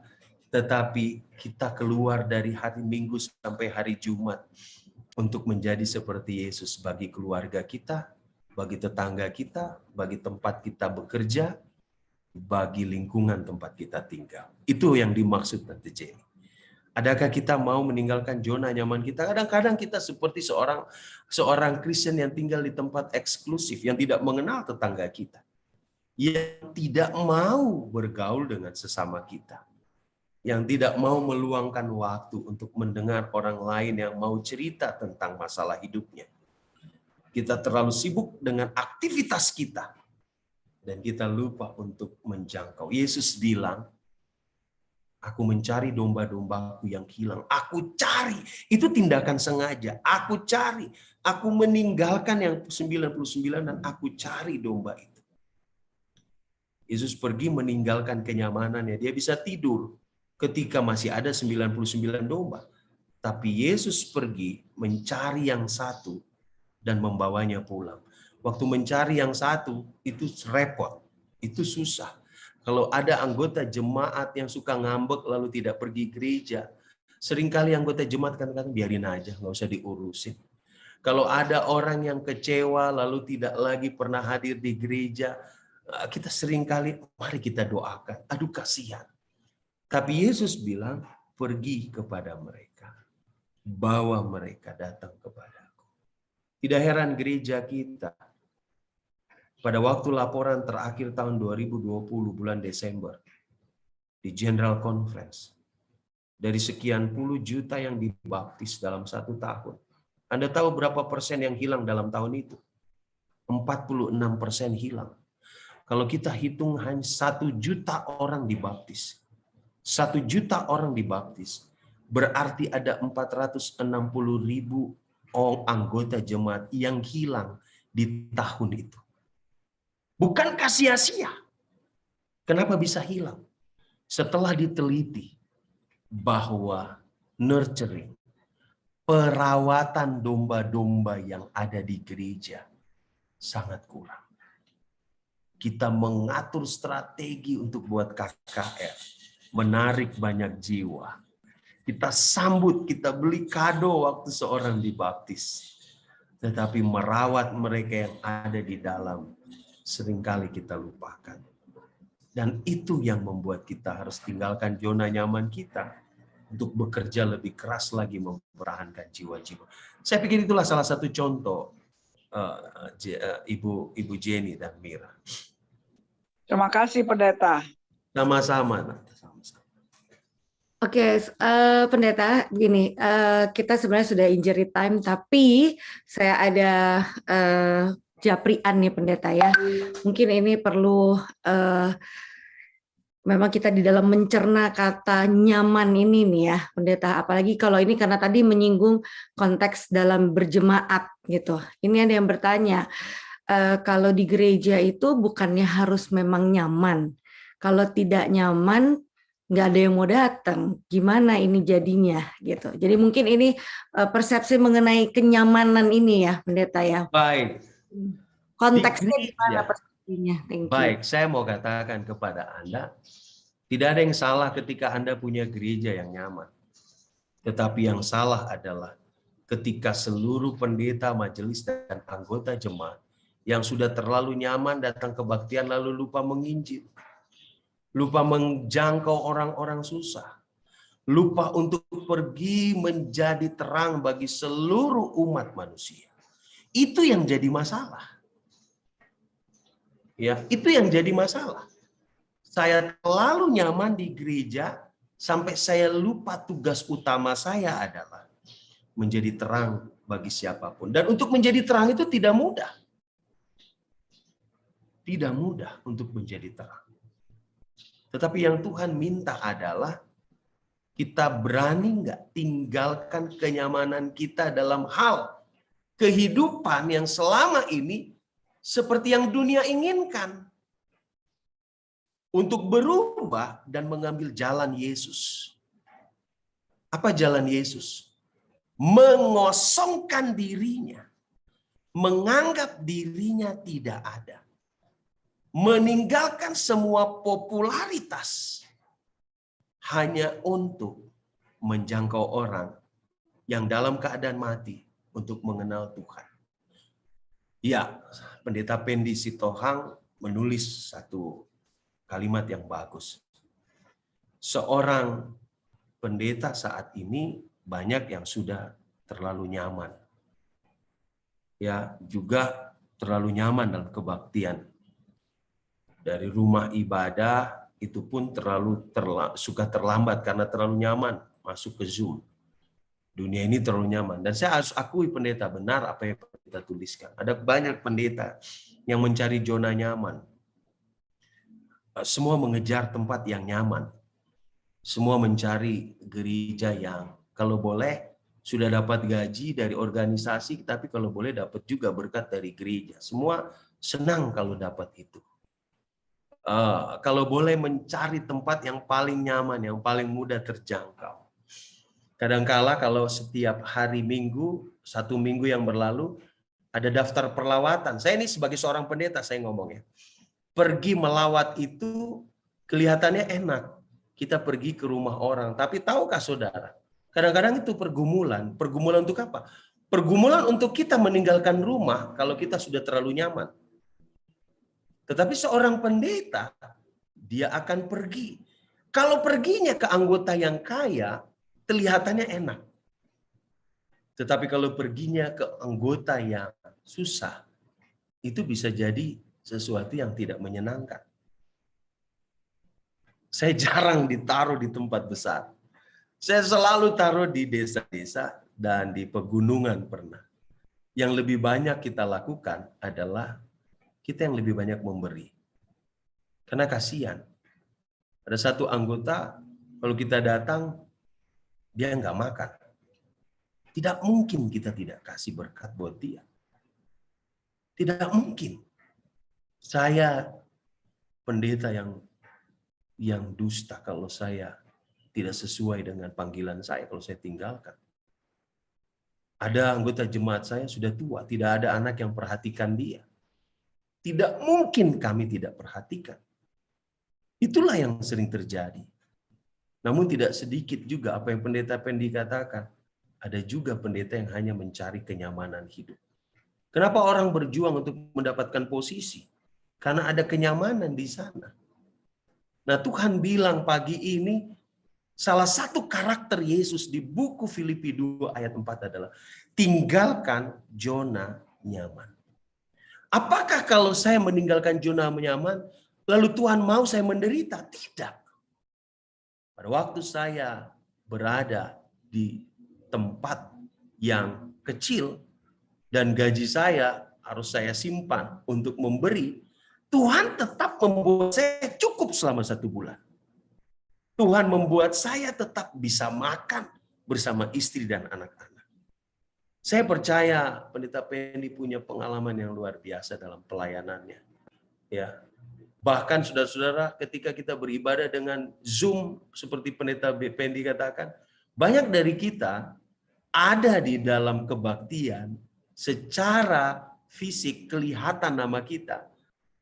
tetapi kita keluar dari hari Minggu sampai hari Jumat untuk menjadi seperti Yesus bagi keluarga kita, bagi tetangga kita, bagi tempat kita bekerja, bagi lingkungan tempat kita tinggal. Itu yang dimaksud Tante Jenny. Adakah kita mau meninggalkan zona nyaman kita? Kadang-kadang kita seperti seorang Kristen yang tinggal di tempat eksklusif, yang tidak mengenal tetangga kita, yang tidak mau bergaul dengan sesama kita, yang tidak mau meluangkan waktu untuk mendengar orang lain yang mau cerita tentang masalah hidupnya. Kita terlalu sibuk dengan aktivitas kita, dan kita lupa untuk menjangkau. Yesus bilang, Aku mencari domba-dombaku yang hilang. Aku cari. Itu tindakan sengaja. Aku cari. Aku meninggalkan yang 99 dan aku cari domba itu. Yesus pergi meninggalkan kenyamanannya. Dia bisa tidur ketika masih ada 99 domba. Tapi Yesus pergi mencari yang satu dan membawanya pulang. Waktu mencari yang satu, itu repot. Itu susah. Kalau ada anggota jemaat yang suka ngambek lalu tidak pergi gereja, seringkali anggota jemaat kan biarin aja, nggak usah diurusin. Kalau ada orang yang kecewa lalu tidak lagi pernah hadir di gereja, kita seringkali mari kita doakan. Aduh kasihan. Tapi Yesus bilang, pergi kepada mereka. Bawa mereka datang kepadaku. Tidak heran gereja kita pada waktu laporan terakhir tahun 2020 bulan Desember di General Conference, dari sekian puluh juta yang dibaptis dalam 1 tahun, Anda tahu berapa persen yang hilang dalam tahun itu? 46% hilang. Kalau kita hitung hanya 1 juta orang dibaptis, 1 juta orang dibaptis, berarti ada 460.000 anggota jemaat yang hilang di tahun itu. Bukankah sia-sia? Kenapa bisa hilang? Setelah diteliti bahwa nurturing, perawatan domba-domba yang ada di gereja sangat kurang. Kita mengatur strategi untuk buat KKR, menarik banyak jiwa. Kita sambut, kita beli kado waktu seorang dibaptis. Tetapi merawat mereka yang ada di dalam seringkali kita lupakan. Dan itu yang membuat kita harus tinggalkan zona nyaman kita untuk bekerja lebih keras lagi mempertahankan jiwa-jiwa. Saya pikir itulah salah satu contoh Ibu Jenny dan Mira. Terima kasih Pendeta. Sama-sama. Oke, Pendeta, begini, kita sebenarnya sudah injury time, tapi saya ada japrian nih Pendeta ya. Mungkin ini perlu memang kita di dalam mencerna kata nyaman ini nih ya Pendeta. Apalagi kalau ini karena tadi menyinggung konteks dalam berjemaat gitu. Ini ada yang bertanya, kalau di gereja itu bukannya harus memang nyaman. Kalau tidak nyaman, nggak ada yang mau datang. Gimana ini jadinya gitu. Jadi mungkin ini persepsi mengenai kenyamanan ini ya Pendeta ya. Baik. Konteksnya gimana persepsinya? Baik, saya mau katakan kepada Anda, tidak ada yang salah ketika Anda punya gereja yang nyaman. Tetapi yang salah adalah ketika seluruh pendeta, majelis, dan anggota jemaat yang sudah terlalu nyaman datang kebaktian lalu lupa menginjil. Lupa menjangkau orang-orang susah. Lupa untuk pergi menjadi terang bagi seluruh umat manusia. Itu yang jadi masalah. Ya, itu yang jadi masalah. Saya terlalu nyaman di gereja sampai saya lupa tugas utama saya adalah menjadi terang bagi siapapun. Dan untuk menjadi terang itu tidak mudah. Tidak mudah untuk menjadi terang. Tetapi yang Tuhan minta adalah kita berani nggak tinggalkan kenyamanan kita dalam hal kehidupan yang selama ini seperti yang dunia inginkan. Untuk berubah dan mengambil jalan Yesus. Apa jalan Yesus? Mengosongkan dirinya. Menganggap dirinya tidak ada. Meninggalkan semua popularitas hanya untuk menjangkau orang yang dalam keadaan mati untuk mengenal Tuhan. Ya, Pendeta Pendi Sitohang menulis satu kalimat yang bagus. Seorang pendeta saat ini banyak yang sudah terlalu nyaman. Ya, juga terlalu nyaman dalam kebaktian. Dari rumah ibadah itu pun suka terlambat karena terlalu nyaman masuk ke Zoom. Dunia ini terlalu nyaman. Dan saya harus akui pendeta benar apa yang kita tuliskan. Ada banyak pendeta yang mencari zona nyaman. Semua mengejar tempat yang nyaman. semua mencari gereja yang kalau boleh sudah dapat gaji dari organisasi, tapi kalau boleh dapat juga berkat dari gereja. Semua senang kalau dapat itu. Kalau boleh mencari tempat yang paling nyaman, yang paling mudah terjangkau. Kadangkala kalau setiap hari Minggu, 1 minggu yang berlalu, ada daftar perlawatan. Saya ini sebagai seorang pendeta, saya ngomongnya. Pergi melawat itu kelihatannya enak. Kita pergi ke rumah orang. Tapi tahukah saudara, kadang-kadang itu pergumulan. Pergumulan untuk apa? Pergumulan untuk kita meninggalkan rumah kalau kita sudah terlalu nyaman. Tetapi seorang pendeta, dia akan pergi. Kalau perginya ke anggota yang kaya, kelihatannya enak. Tetapi kalau perginya ke anggota yang susah, itu bisa jadi sesuatu yang tidak menyenangkan. Saya jarang ditaruh di tempat besar. Saya selalu taruh di desa-desa dan di pegunungan pernah. Yang lebih banyak kita lakukan adalah kita yang lebih banyak memberi. Karena kasihan. Ada satu anggota, kalau kita datang, dia nggak makan. Tidak mungkin kita tidak kasih berkat buat dia. Tidak mungkin. Saya pendeta yang dusta kalau saya tidak sesuai dengan panggilan saya, kalau saya tinggalkan. Ada anggota jemaat saya sudah tua, tidak ada anak yang perhatikan dia. Tidak mungkin kami tidak perhatikan. Itulah yang sering terjadi. Namun tidak sedikit juga apa yang pendeta Pendi katakan. Ada juga pendeta yang hanya mencari kenyamanan hidup. Kenapa orang berjuang untuk mendapatkan posisi? Karena ada kenyamanan di sana. Nah, Tuhan bilang pagi ini, salah satu karakter Yesus di buku Filipi 2 ayat 4 adalah, tinggalkan zona nyaman. Apakah kalau saya meninggalkan zona nyaman, lalu Tuhan mau saya menderita? Tidak. Pada waktu saya berada di tempat yang kecil dan gaji saya harus saya simpan untuk memberi, Tuhan tetap membuat saya cukup selama 1 bulan. Tuhan membuat saya tetap bisa makan bersama istri dan anak-anak. Saya percaya pendeta Pendi punya pengalaman yang luar biasa dalam pelayanannya. Ya, bahkan saudara-saudara, ketika kita beribadah dengan Zoom seperti pendeta Pendi katakan, banyak dari kita ada di dalam kebaktian secara fisik kelihatan nama kita,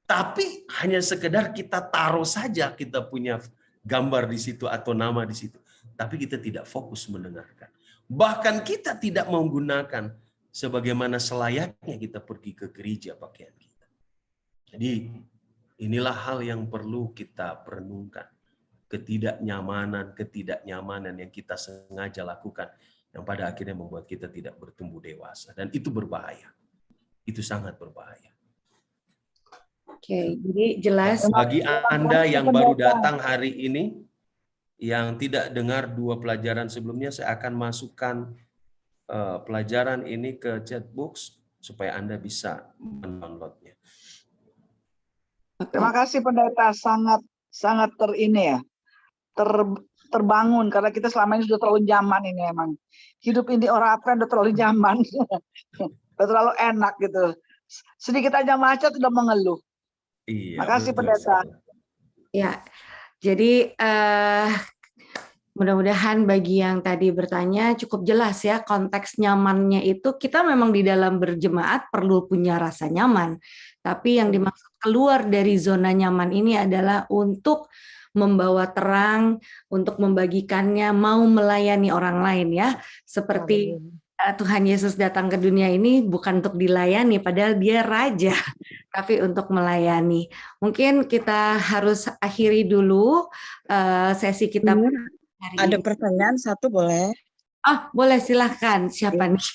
tapi hanya sekedar kita taruh saja kita punya gambar di situ atau nama di situ, tapi kita tidak fokus mendengarkan. Bahkan kita tidak menggunakan sebagaimana selayaknya kita pergi ke gereja pakaian kita. Jadi inilah hal yang perlu kita perenungkan. Ketidaknyamanan yang kita sengaja lakukan yang pada akhirnya membuat kita tidak bertumbuh dewasa. Dan itu berbahaya. Itu sangat berbahaya. Oke, jadi jelas. Bagi Anda yang baru datang hari ini, yang tidak dengar 2 pelajaran sebelumnya, saya akan masukkan pelajaran ini ke chatbox supaya Anda bisa mendownloadnya. Terima kasih pendeta, sangat terbangun karena kita selama ini sudah terlalu nyaman ini emang. Hidup ini orang Advent udah terlalu nyaman. Udah terlalu enak gitu. Sedikit aja macet udah mengeluh. Iya, makasih pendeta. Ya. Jadi mudah-mudahan bagi yang tadi bertanya cukup jelas ya, konteks nyamannya itu kita memang di dalam berjemaat perlu punya rasa nyaman. Tapi yang dimaksud keluar dari zona nyaman ini adalah untuk membawa terang, untuk membagikannya, mau melayani orang lain ya. Seperti Tuhan Yesus datang ke dunia ini bukan untuk dilayani, padahal dia raja, tapi untuk melayani. Mungkin kita harus akhiri dulu sesi kita hari ada ini. pertanyaan satu boleh? Oh, boleh, silahkan. Siapa nih?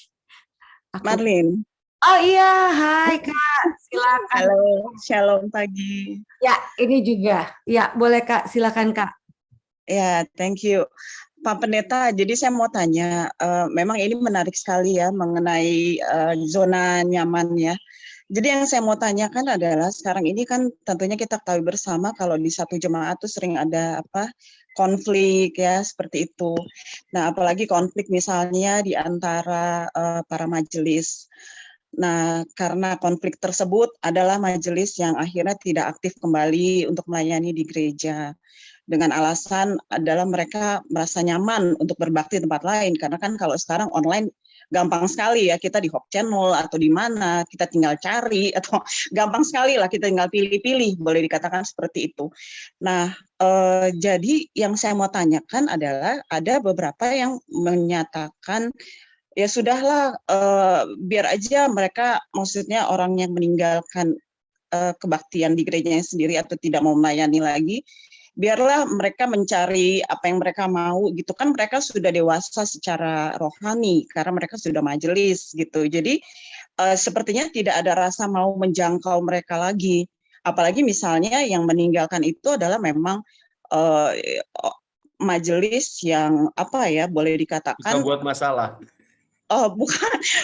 Marlin. Oh iya, hai Kak, silakan. Halo, shalom pagi. Ya, ini juga. Ya, boleh Kak, silakan Kak. Ya, thank you. Pak Pendeta, jadi saya mau tanya, memang ini menarik sekali ya mengenai zona nyaman ya. Jadi yang saya mau tanyakan adalah sekarang ini kan tentunya kita ketahui bersama kalau di satu jemaat tuh sering ada konflik ya seperti itu. Nah, apalagi konflik misalnya di antara para majelis. Nah, karena konflik tersebut adalah majelis yang akhirnya tidak aktif kembali untuk melayani di gereja. Dengan alasan adalah mereka merasa nyaman untuk berbakti di tempat lain. Karena kan kalau sekarang online gampang sekali ya, kita di Hope Channel atau di mana, kita tinggal cari, atau gampang sekali lah kita tinggal pilih-pilih, boleh dikatakan seperti itu. Nah, jadi yang saya mau tanyakan adalah ada beberapa yang menyatakan, ya sudahlah, biar aja mereka, maksudnya orang yang meninggalkan kebaktian di gerejanya sendiri atau tidak mau melayani lagi, biarlah mereka mencari apa yang mereka mau gitu kan, mereka sudah dewasa secara rohani karena mereka sudah majelis gitu. Jadi sepertinya tidak ada rasa mau menjangkau mereka lagi. Apalagi misalnya yang meninggalkan itu adalah memang majelis yang apa ya, boleh dikatakan buat masalah.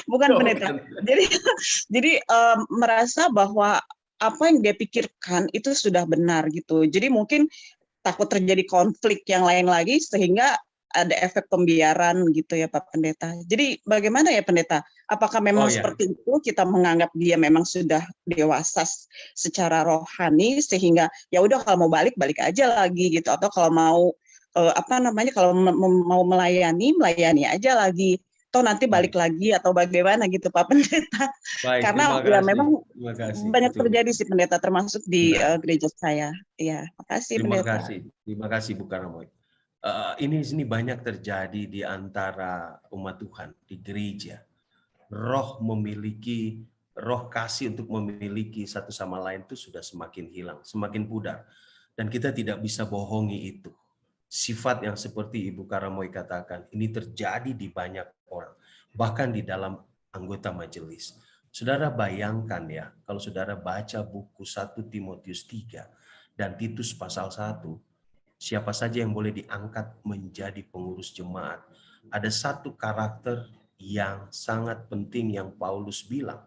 bukan pendeta. Jadi merasa bahwa apa yang dia pikirkan itu sudah benar gitu. Jadi mungkin takut terjadi konflik yang lain lagi sehingga ada efek pembiaran gitu ya Pak Pendeta. Jadi bagaimana ya Pendeta? Apakah memang seperti itu kita menganggap dia memang sudah dewasa secara rohani sehingga ya udah kalau mau balik aja lagi gitu, atau kalau mau kalau mau melayani aja lagi. Toh nanti balik lagi atau bagaimana gitu Pak Pendeta. Baik, karena ya memang banyak terjadi sih Pendeta, termasuk di gereja saya. Ya, makasih Pendeta. Terima kasih Bu Karamoy. Ini banyak terjadi di antara umat Tuhan di gereja. Roh kasih untuk memiliki satu sama lain itu sudah semakin hilang, semakin pudar. Dan kita tidak bisa bohongi itu. Sifat yang seperti Ibu Karamoy katakan, ini terjadi di banyak orang, bahkan di dalam anggota majelis. Saudara bayangkan ya, kalau saudara baca buku 1 Timotius 3 dan Titus pasal 1, siapa saja yang boleh diangkat menjadi pengurus jemaat. Ada satu karakter yang sangat penting yang Paulus bilang.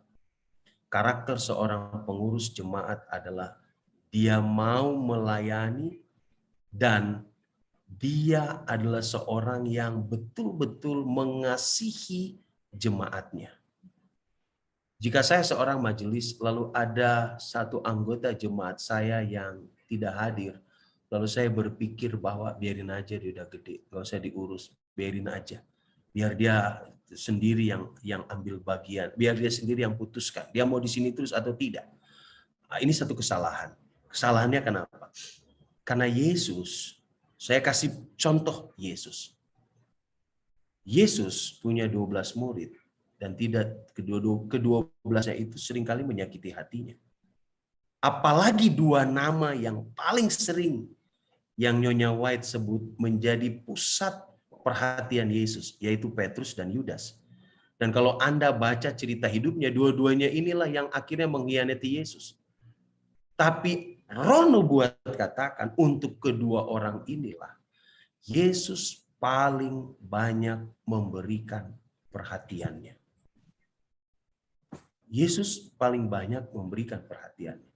Karakter seorang pengurus jemaat adalah dia mau melayani dan dia adalah seorang yang betul-betul mengasihi jemaatnya. Jika saya seorang majelis, lalu ada satu anggota jemaat saya yang tidak hadir, lalu saya berpikir bahwa biarin aja, dia udah gede, nggak usah diurus, biarin aja. Biar dia sendiri yang ambil bagian, biar dia sendiri yang putuskan, dia mau di sini terus atau tidak. Nah, ini satu kesalahan. Kesalahannya kenapa? Karena Yesus, saya kasih contoh Yesus. Yesus punya 12 murid dan tidak kedua-12-nya itu seringkali menyakiti hatinya. Apalagi 2 nama yang paling sering yang Nyonya White sebut menjadi pusat perhatian Yesus, yaitu Petrus dan Yudas. Dan kalau Anda baca cerita hidupnya, dua-duanya inilah yang akhirnya mengkhianati Yesus. Tapi Roh Nubuat katakan untuk kedua orang inilah Yesus paling banyak memberikan perhatiannya. Yesus paling banyak memberikan perhatiannya.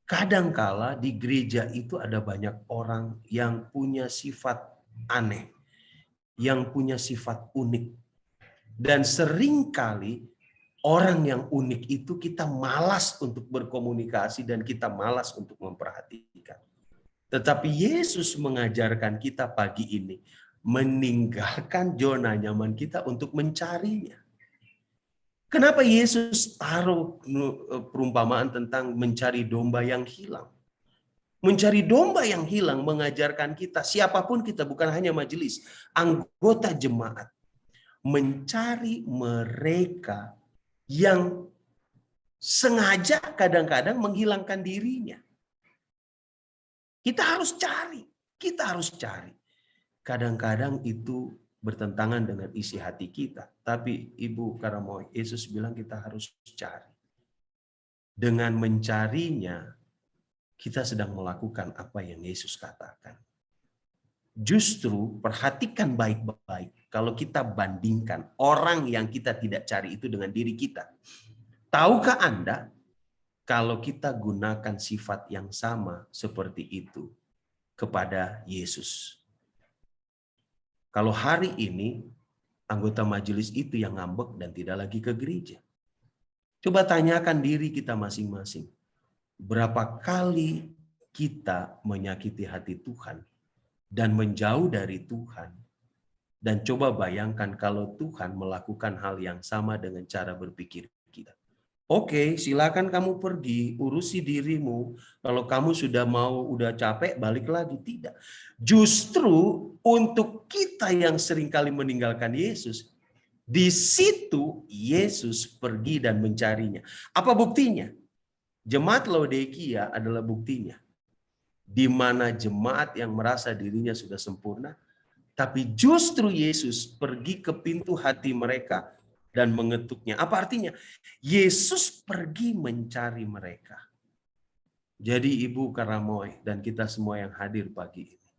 Kadangkala di gereja itu ada banyak orang yang punya sifat aneh, yang punya sifat unik. Dan seringkali orang yang unik itu kita malas untuk berkomunikasi dan kita malas untuk memperhatikan. Tetapi Yesus mengajarkan kita pagi ini meninggalkan zona nyaman kita untuk mencarinya. Kenapa Yesus taruh perumpamaan tentang mencari domba yang hilang? Mencari domba yang hilang mengajarkan kita, siapapun kita, bukan hanya majelis, anggota jemaat, mencari mereka yang sengaja kadang-kadang menghilangkan dirinya. Kita harus cari. Kadang-kadang itu bertentangan dengan isi hati kita. Tapi Ibu Karamoy, Yesus bilang kita harus cari. Dengan mencarinya, kita sedang melakukan apa yang Yesus katakan. Justru perhatikan baik-baik kalau kita bandingkan orang yang kita tidak cari itu dengan diri kita. Tahukah Anda kalau kita gunakan sifat yang sama seperti itu kepada Yesus? Kalau hari ini anggota majelis itu yang ngambek dan tidak lagi ke gereja. Coba tanyakan diri kita masing-masing. Berapa kali kita menyakiti hati Tuhan dan menjauh dari Tuhan? Dan coba bayangkan kalau Tuhan melakukan hal yang sama dengan cara berpikir kita. Oke, silakan kamu pergi, urusi dirimu. Kalau kamu sudah udah capek, balik lagi. Tidak. Justru untuk kita yang seringkali meninggalkan Yesus, di situ Yesus pergi dan mencarinya. Apa buktinya? Jemaat Laodikia adalah buktinya. Di mana jemaat yang merasa dirinya sudah sempurna, tapi justru Yesus pergi ke pintu hati mereka dan mengetuknya. Apa artinya? Yesus pergi mencari mereka. Jadi Ibu Karamoy dan kita semua yang hadir pagi ini,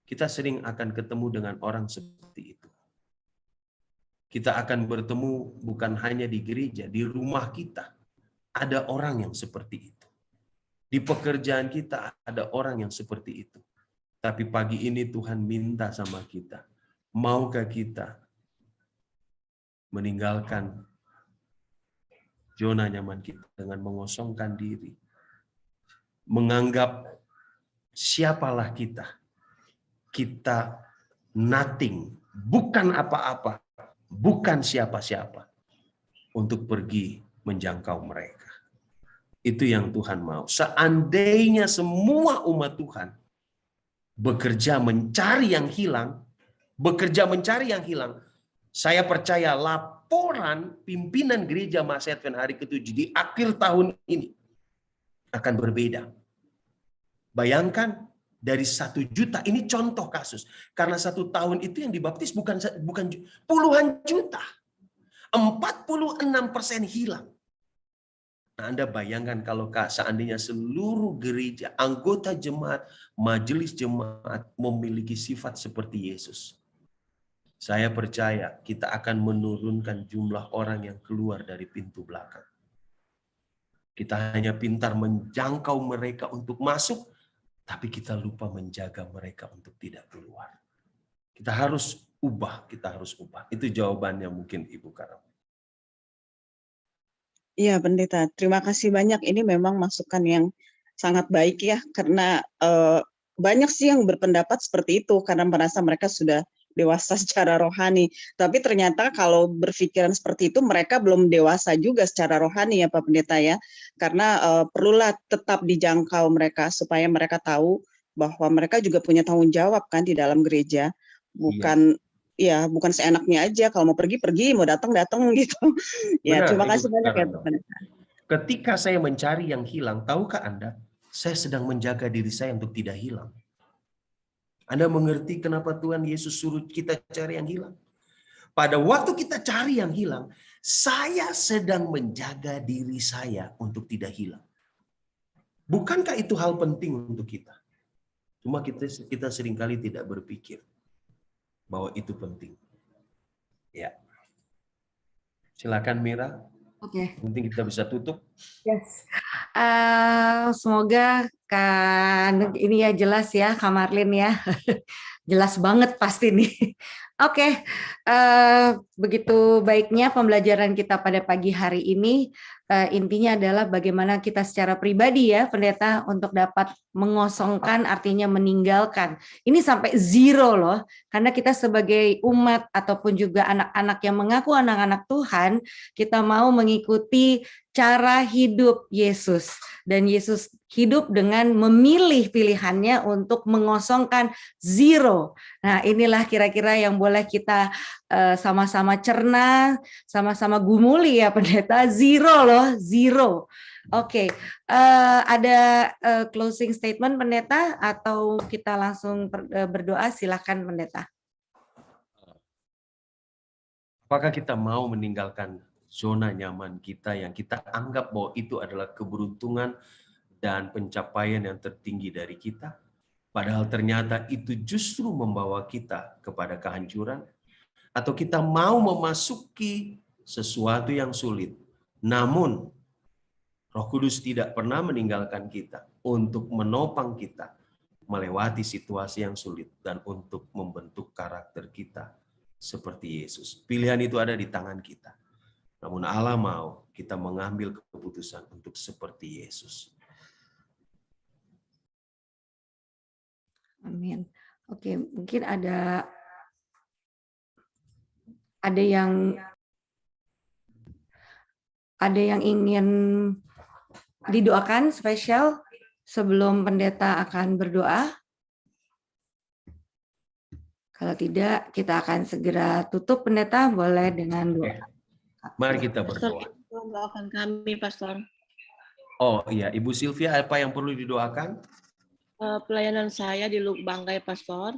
kita sering akan ketemu dengan orang seperti itu. Kita akan bertemu bukan hanya di gereja, di rumah kita ada orang yang seperti itu. Di pekerjaan kita ada orang yang seperti itu. Tapi pagi ini Tuhan minta sama kita, maukah kita meninggalkan zona nyaman kita dengan mengosongkan diri, menganggap siapalah kita nothing, bukan apa-apa, bukan siapa-siapa, untuk pergi menjangkau mereka. Itu yang Tuhan mau. Seandainya semua umat Tuhan bekerja mencari yang hilang, saya percaya laporan pimpinan gereja Masa Advent hari ke-7 di akhir tahun ini akan berbeda. Bayangkan dari 1 juta, ini contoh kasus. Karena 1 tahun itu yang dibaptis bukan puluhan juta. 46% hilang. Nah, Anda bayangkan kalau seandainya seluruh gereja, anggota jemaat, majelis jemaat memiliki sifat seperti Yesus. Saya percaya kita akan menurunkan jumlah orang yang keluar dari pintu belakang. Kita hanya pintar menjangkau mereka untuk masuk, tapi kita lupa menjaga mereka untuk tidak keluar. Kita harus ubah. Itu jawabannya mungkin Ibu Karam. Iya, Pendeta. Terima kasih banyak. Ini memang masukan yang sangat baik ya, karena banyak sih yang berpendapat seperti itu karena merasa mereka sudah dewasa secara rohani. Tapi ternyata kalau berpikiran seperti itu mereka belum dewasa juga secara rohani ya Pak Pendeta ya. Karena perlulah tetap dijangkau mereka supaya mereka tahu bahwa mereka juga punya tanggung jawab kan di dalam gereja. Bukan bukan seenaknya aja, kalau mau pergi mau datang gitu. Ya, Benar, terima kasih banyak ya Pak Pendeta. Ketika saya mencari yang hilang, tahukah Anda, saya sedang menjaga diri saya untuk tidak hilang. Anda mengerti kenapa Tuhan Yesus suruh kita cari yang hilang? Pada waktu kita cari yang hilang, saya sedang menjaga diri saya untuk tidak hilang. Bukankah itu hal penting untuk kita? Cuma kita seringkali tidak berpikir bahwa itu penting. Ya. Silakan Mira. Oke. Penting kita bisa tutup. Yes. Semoga kan ini ya jelas ya, Kak Marlin ya. Jelas banget pasti nih. Oke, begitu baiknya pembelajaran kita pada pagi hari ini. Intinya adalah bagaimana kita secara pribadi ya, Pendeta, untuk dapat mengosongkan artinya meninggalkan. Ini sampai zero loh, karena kita sebagai umat ataupun juga anak-anak yang mengaku anak-anak Tuhan, kita mau mengikuti cara hidup Yesus. Dan Yesus hidup dengan memilih pilihannya untuk mengosongkan zero. Nah, inilah kira-kira yang boleh kita sama-sama cerna, sama-sama gumuli ya Pendeta. Zero loh, zero. Oke, ada closing statement Pendeta atau kita langsung berdoa? Silakan Pendeta. Apakah kita mau meninggalkan zona nyaman kita yang kita anggap bahwa itu adalah keberuntungan dan pencapaian yang tertinggi dari kita? Padahal ternyata itu justru membawa kita kepada kehancuran. Atau kita mau memasuki sesuatu yang sulit, Namun, Roh Kudus tidak pernah meninggalkan kita untuk menopang kita melewati situasi yang sulit dan untuk membentuk karakter kita seperti Yesus. Pilihan itu ada di tangan kita. Namun Allah mau kita mengambil keputusan untuk seperti Yesus. Amin. Oke, mungkin ada yang ingin didoakan spesial sebelum pendeta akan berdoa. Kalau tidak, kita akan segera tutup, pendeta. Boleh dengan doa. Mari kita Pastor, berdoa. doakan kami, Pastor. Oh iya, Ibu Sylvia, apa yang perlu didoakan? Pelayanan saya di Luk Banggai, Pastor.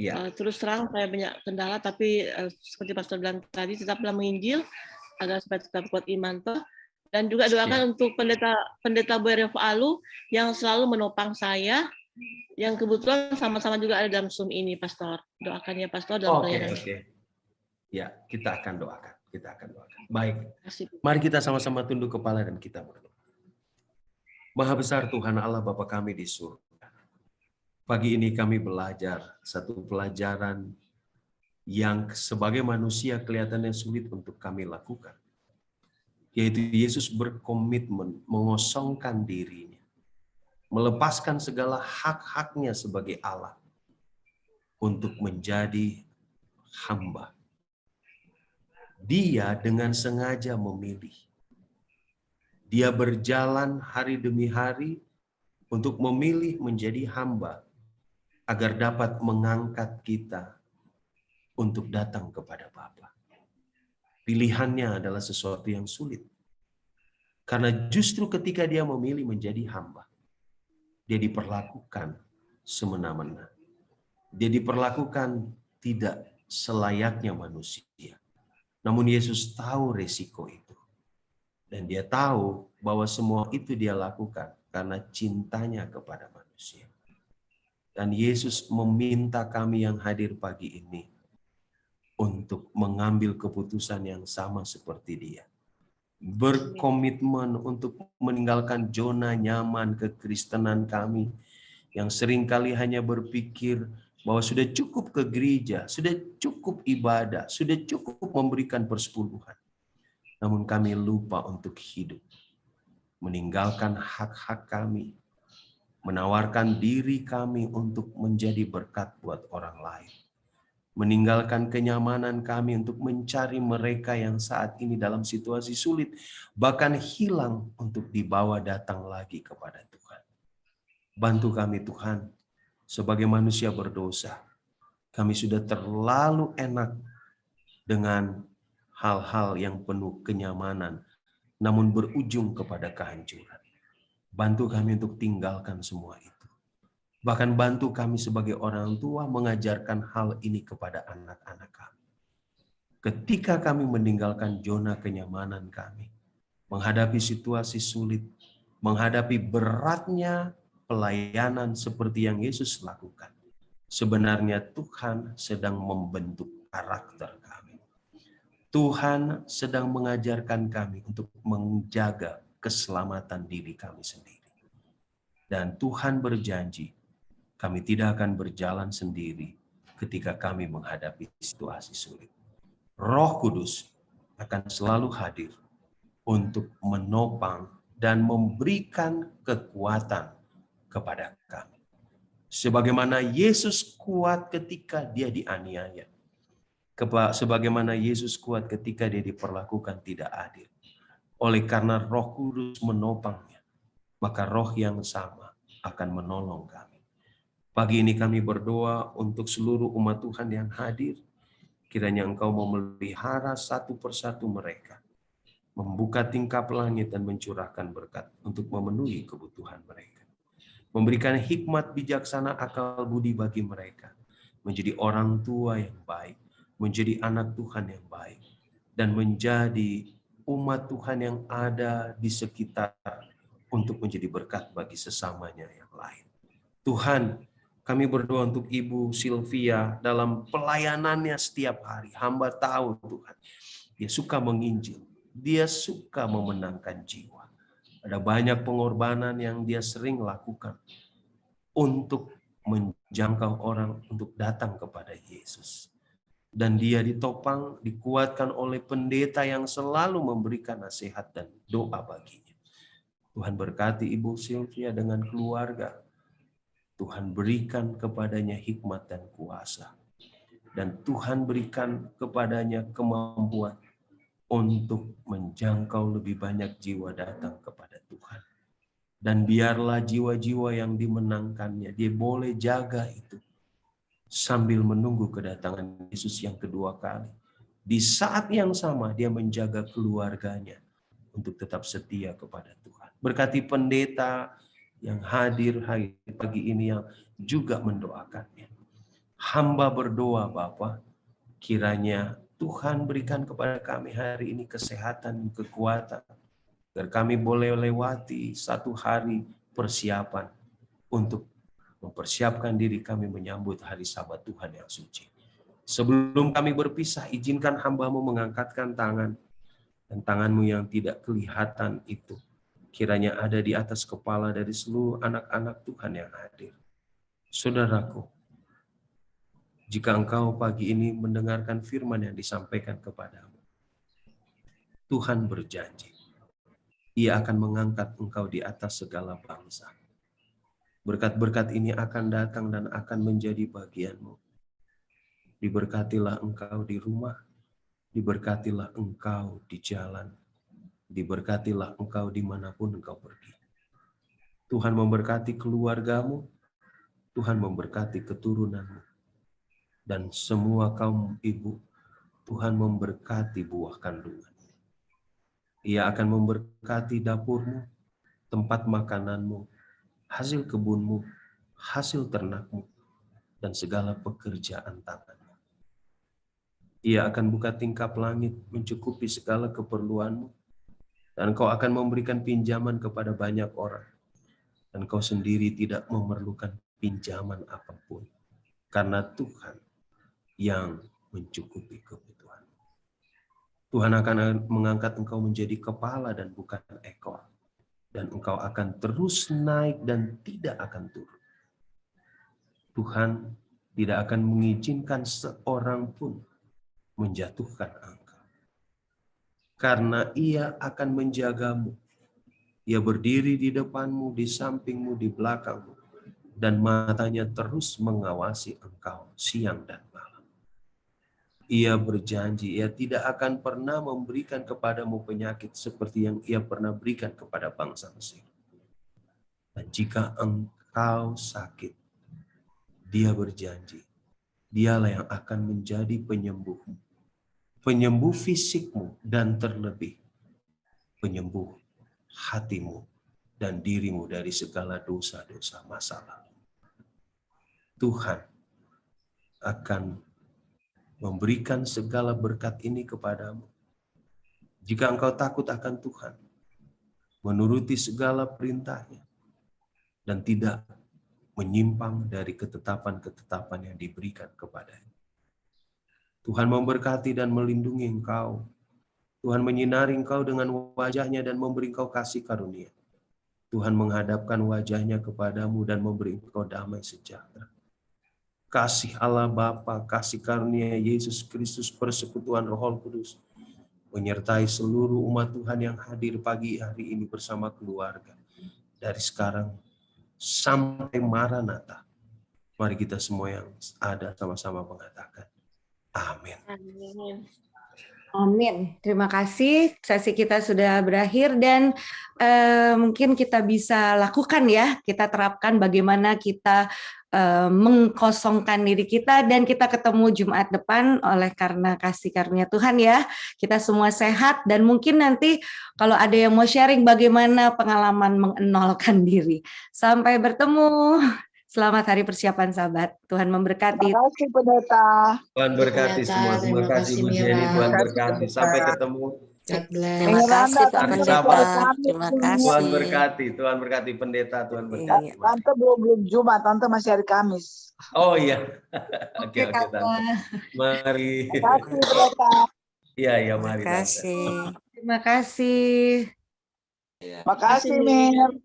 Iya. Terus terang saya banyak kendala, tapi seperti Pastor bilang tadi, tetaplah menginjil agar supaya tetap kuat iman toh. Dan juga doakan untuk pendeta Boy Alu yang selalu menopang saya, yang kebetulan sama-sama juga ada dalam Zoom ini, Pastor. Doakan ya, Pastor, dalam pelayanan. Oke. Ya, kita akan doakan. Baik. Mari kita sama-sama tunduk kepala dan kita berdoa. Maha besar Tuhan Allah Bapa kami di surga. Pagi ini kami belajar satu pelajaran yang sebagai manusia kelihatannya sulit untuk kami lakukan. Yaitu Yesus berkomitmen mengosongkan dirinya. Melepaskan segala hak-haknya sebagai Allah. Untuk menjadi hamba. Dia dengan sengaja memilih. Dia berjalan hari demi hari untuk memilih menjadi hamba agar dapat mengangkat kita untuk datang kepada Bapa. Pilihannya adalah sesuatu yang sulit. Karena justru ketika dia memilih menjadi hamba, dia diperlakukan semena-mena. Dia diperlakukan tidak selayaknya manusia. Namun Yesus tahu resiko itu. Dan dia tahu bahwa semua itu dia lakukan karena cintanya kepada manusia. Dan Yesus meminta kami yang hadir pagi ini untuk mengambil keputusan yang sama seperti dia. Berkomitmen untuk meninggalkan zona nyaman kekristenan kami yang seringkali hanya berpikir bahwa sudah cukup ke gereja, sudah cukup ibadah, sudah cukup memberikan persepuluhan. Namun kami lupa untuk hidup, meninggalkan hak-hak kami, menawarkan diri kami untuk menjadi berkat buat orang lain. Meninggalkan kenyamanan kami untuk mencari mereka yang saat ini dalam situasi sulit, bahkan hilang untuk dibawa datang lagi kepada Tuhan. Bantu kami Tuhan, sebagai manusia berdosa, kami sudah terlalu enak dengan hal-hal yang penuh kenyamanan, namun berujung kepada kehancuran. Bantu kami untuk tinggalkan semua itu. Bahkan bantu kami sebagai orang tua mengajarkan hal ini kepada anak-anak kami. Ketika kami meninggalkan zona kenyamanan kami, menghadapi situasi sulit, menghadapi beratnya pelayanan seperti yang Yesus lakukan, sebenarnya Tuhan sedang membentuk karakter kami. Tuhan sedang mengajarkan kami untuk menjaga keselamatan diri kami sendiri. Dan Tuhan berjanji, kami tidak akan berjalan sendiri ketika kami menghadapi situasi sulit. Roh Kudus akan selalu hadir untuk menopang dan memberikan kekuatan kepada kami. Sebagaimana Yesus kuat ketika dia dianiaya. Sebagaimana Yesus kuat ketika dia diperlakukan tidak adil. Oleh karena Roh Kudus menopangnya, maka roh yang sama akan menolong kami. Pagi ini kami berdoa untuk seluruh umat Tuhan yang hadir. Kiranya Engkau memelihara satu persatu mereka. Membuka tingkap langit dan mencurahkan berkat untuk memenuhi kebutuhan mereka. Memberikan hikmat bijaksana akal budi bagi mereka. Menjadi orang tua yang baik. Menjadi anak Tuhan yang baik. Dan menjadi umat Tuhan yang ada di sekitar untuk menjadi berkat bagi sesamanya yang lain. Tuhan, kami berdoa untuk Ibu Sylvia dalam pelayanannya setiap hari. Hamba tahu Tuhan, dia suka menginjil. Dia suka memenangkan jiwa. Ada banyak pengorbanan yang dia sering lakukan untuk menjangkau orang untuk datang kepada Yesus. Dan dia ditopang, dikuatkan oleh pendeta yang selalu memberikan nasihat dan doa baginya. Tuhan berkati Ibu Sylvia dengan keluarga. Tuhan berikan kepadanya hikmat dan kuasa. Dan Tuhan berikan kepadanya kemampuan untuk menjangkau lebih banyak jiwa datang kepada Tuhan. Dan biarlah jiwa-jiwa yang dimenangkannya, dia boleh jaga itu. Sambil menunggu kedatangan Yesus yang kedua kali. Di saat yang sama dia menjaga keluarganya untuk tetap setia kepada Tuhan. Berkati pendeta yang hadir hari pagi ini yang juga mendoakannya. Hamba berdoa Bapa, kiranya Tuhan berikan kepada kami hari ini kesehatan, kekuatan, agar kami boleh lewati satu hari persiapan untuk mempersiapkan diri kami menyambut hari Sabat Tuhan yang suci. Sebelum kami berpisah, izinkan hamba-Mu mengangkatkan tangan, dan tangan-Mu yang tidak kelihatan itu kiranya ada di atas kepala dari seluruh anak-anak Tuhan yang hadir. Saudaraku, jika engkau pagi ini mendengarkan firman yang disampaikan kepadamu, Tuhan berjanji, Ia akan mengangkat engkau di atas segala bangsa. Berkat-berkat ini akan datang dan akan menjadi bagianmu. Diberkatilah engkau di rumah, diberkatilah engkau di jalan, diberkatilah engkau dimanapun engkau pergi. Tuhan memberkati keluargamu, Tuhan memberkati keturunanmu, dan semua kaum ibu, Tuhan memberkati buah kandungan. Ia akan memberkati dapurmu, tempat makananmu, hasil kebunmu, hasil ternakmu, dan segala pekerjaan tanganmu. Ia akan buka tingkap langit, mencukupi segala keperluanmu, dan kau akan memberikan pinjaman kepada banyak orang, dan kau sendiri tidak memerlukan pinjaman apapun, karena Tuhan yang mencukupi kebutuhan. Tuhan akan mengangkat engkau menjadi kepala dan bukan ekor. Dan engkau akan terus naik dan tidak akan turun. Tuhan tidak akan mengizinkan seorang pun menjatuhkan engkau. Karena Ia akan menjagamu. Ia berdiri di depanmu, di sampingmu, di belakangmu. Dan matanya terus mengawasi engkau siang dan malam. Ia berjanji, Ia tidak akan pernah memberikan kepadamu penyakit seperti yang Ia pernah berikan kepada bangsa Mesir. Dan jika engkau sakit, Dia berjanji, Dialah yang akan menjadi penyembuhmu. Penyembuh fisikmu dan terlebih penyembuh hatimu dan dirimu dari segala dosa-dosa masa lalu. Tuhan akan memberikan segala berkat ini kepadamu. Jika engkau takut akan Tuhan, menuruti segala perintahnya, dan tidak menyimpang dari ketetapan-ketetapan yang diberikan kepadanya. Tuhan memberkati dan melindungi engkau. Tuhan menyinari engkau dengan wajahnya dan memberi engkau kasih karunia. Tuhan menghadapkan wajahnya kepadamu dan memberi engkau damai sejahtera. Kasih Allah Bapa, kasih karunia Yesus Kristus, persekutuan Roh Kudus menyertai seluruh umat Tuhan yang hadir pagi hari ini bersama keluarga. Dari sekarang sampai Maranatha. Mari kita semua yang ada sama-sama mengatakan amin. Amin. Amin. Terima kasih. Sesi kita sudah berakhir dan mungkin kita bisa lakukan ya. Kita terapkan bagaimana kita mengkosongkan diri kita dan kita ketemu Jumat depan oleh karena kasih karunia Tuhan ya. Kita semua sehat dan mungkin nanti kalau ada yang mau sharing bagaimana pengalaman mengenolkan diri. Sampai bertemu. Selamat hari persiapan Sabat. Tuhan memberkati. Terima kasih pendeta. Tuhan berkati semua. Terima kasih Bu Jenny. Tuhan berkati. Sampai ketemu. Terima kasih Pak Pendeta. Terima kasih. Tuhan berkati. Tuhan berkati pendeta. Tuhan berkati. Tante belum Jumat, Tante masih hari Kamis. Oh iya. Oke, Tante. Mari. Terima kasih pendeta. Iya, mari. Terima kasih. Terima kasih. Makasih, Mir.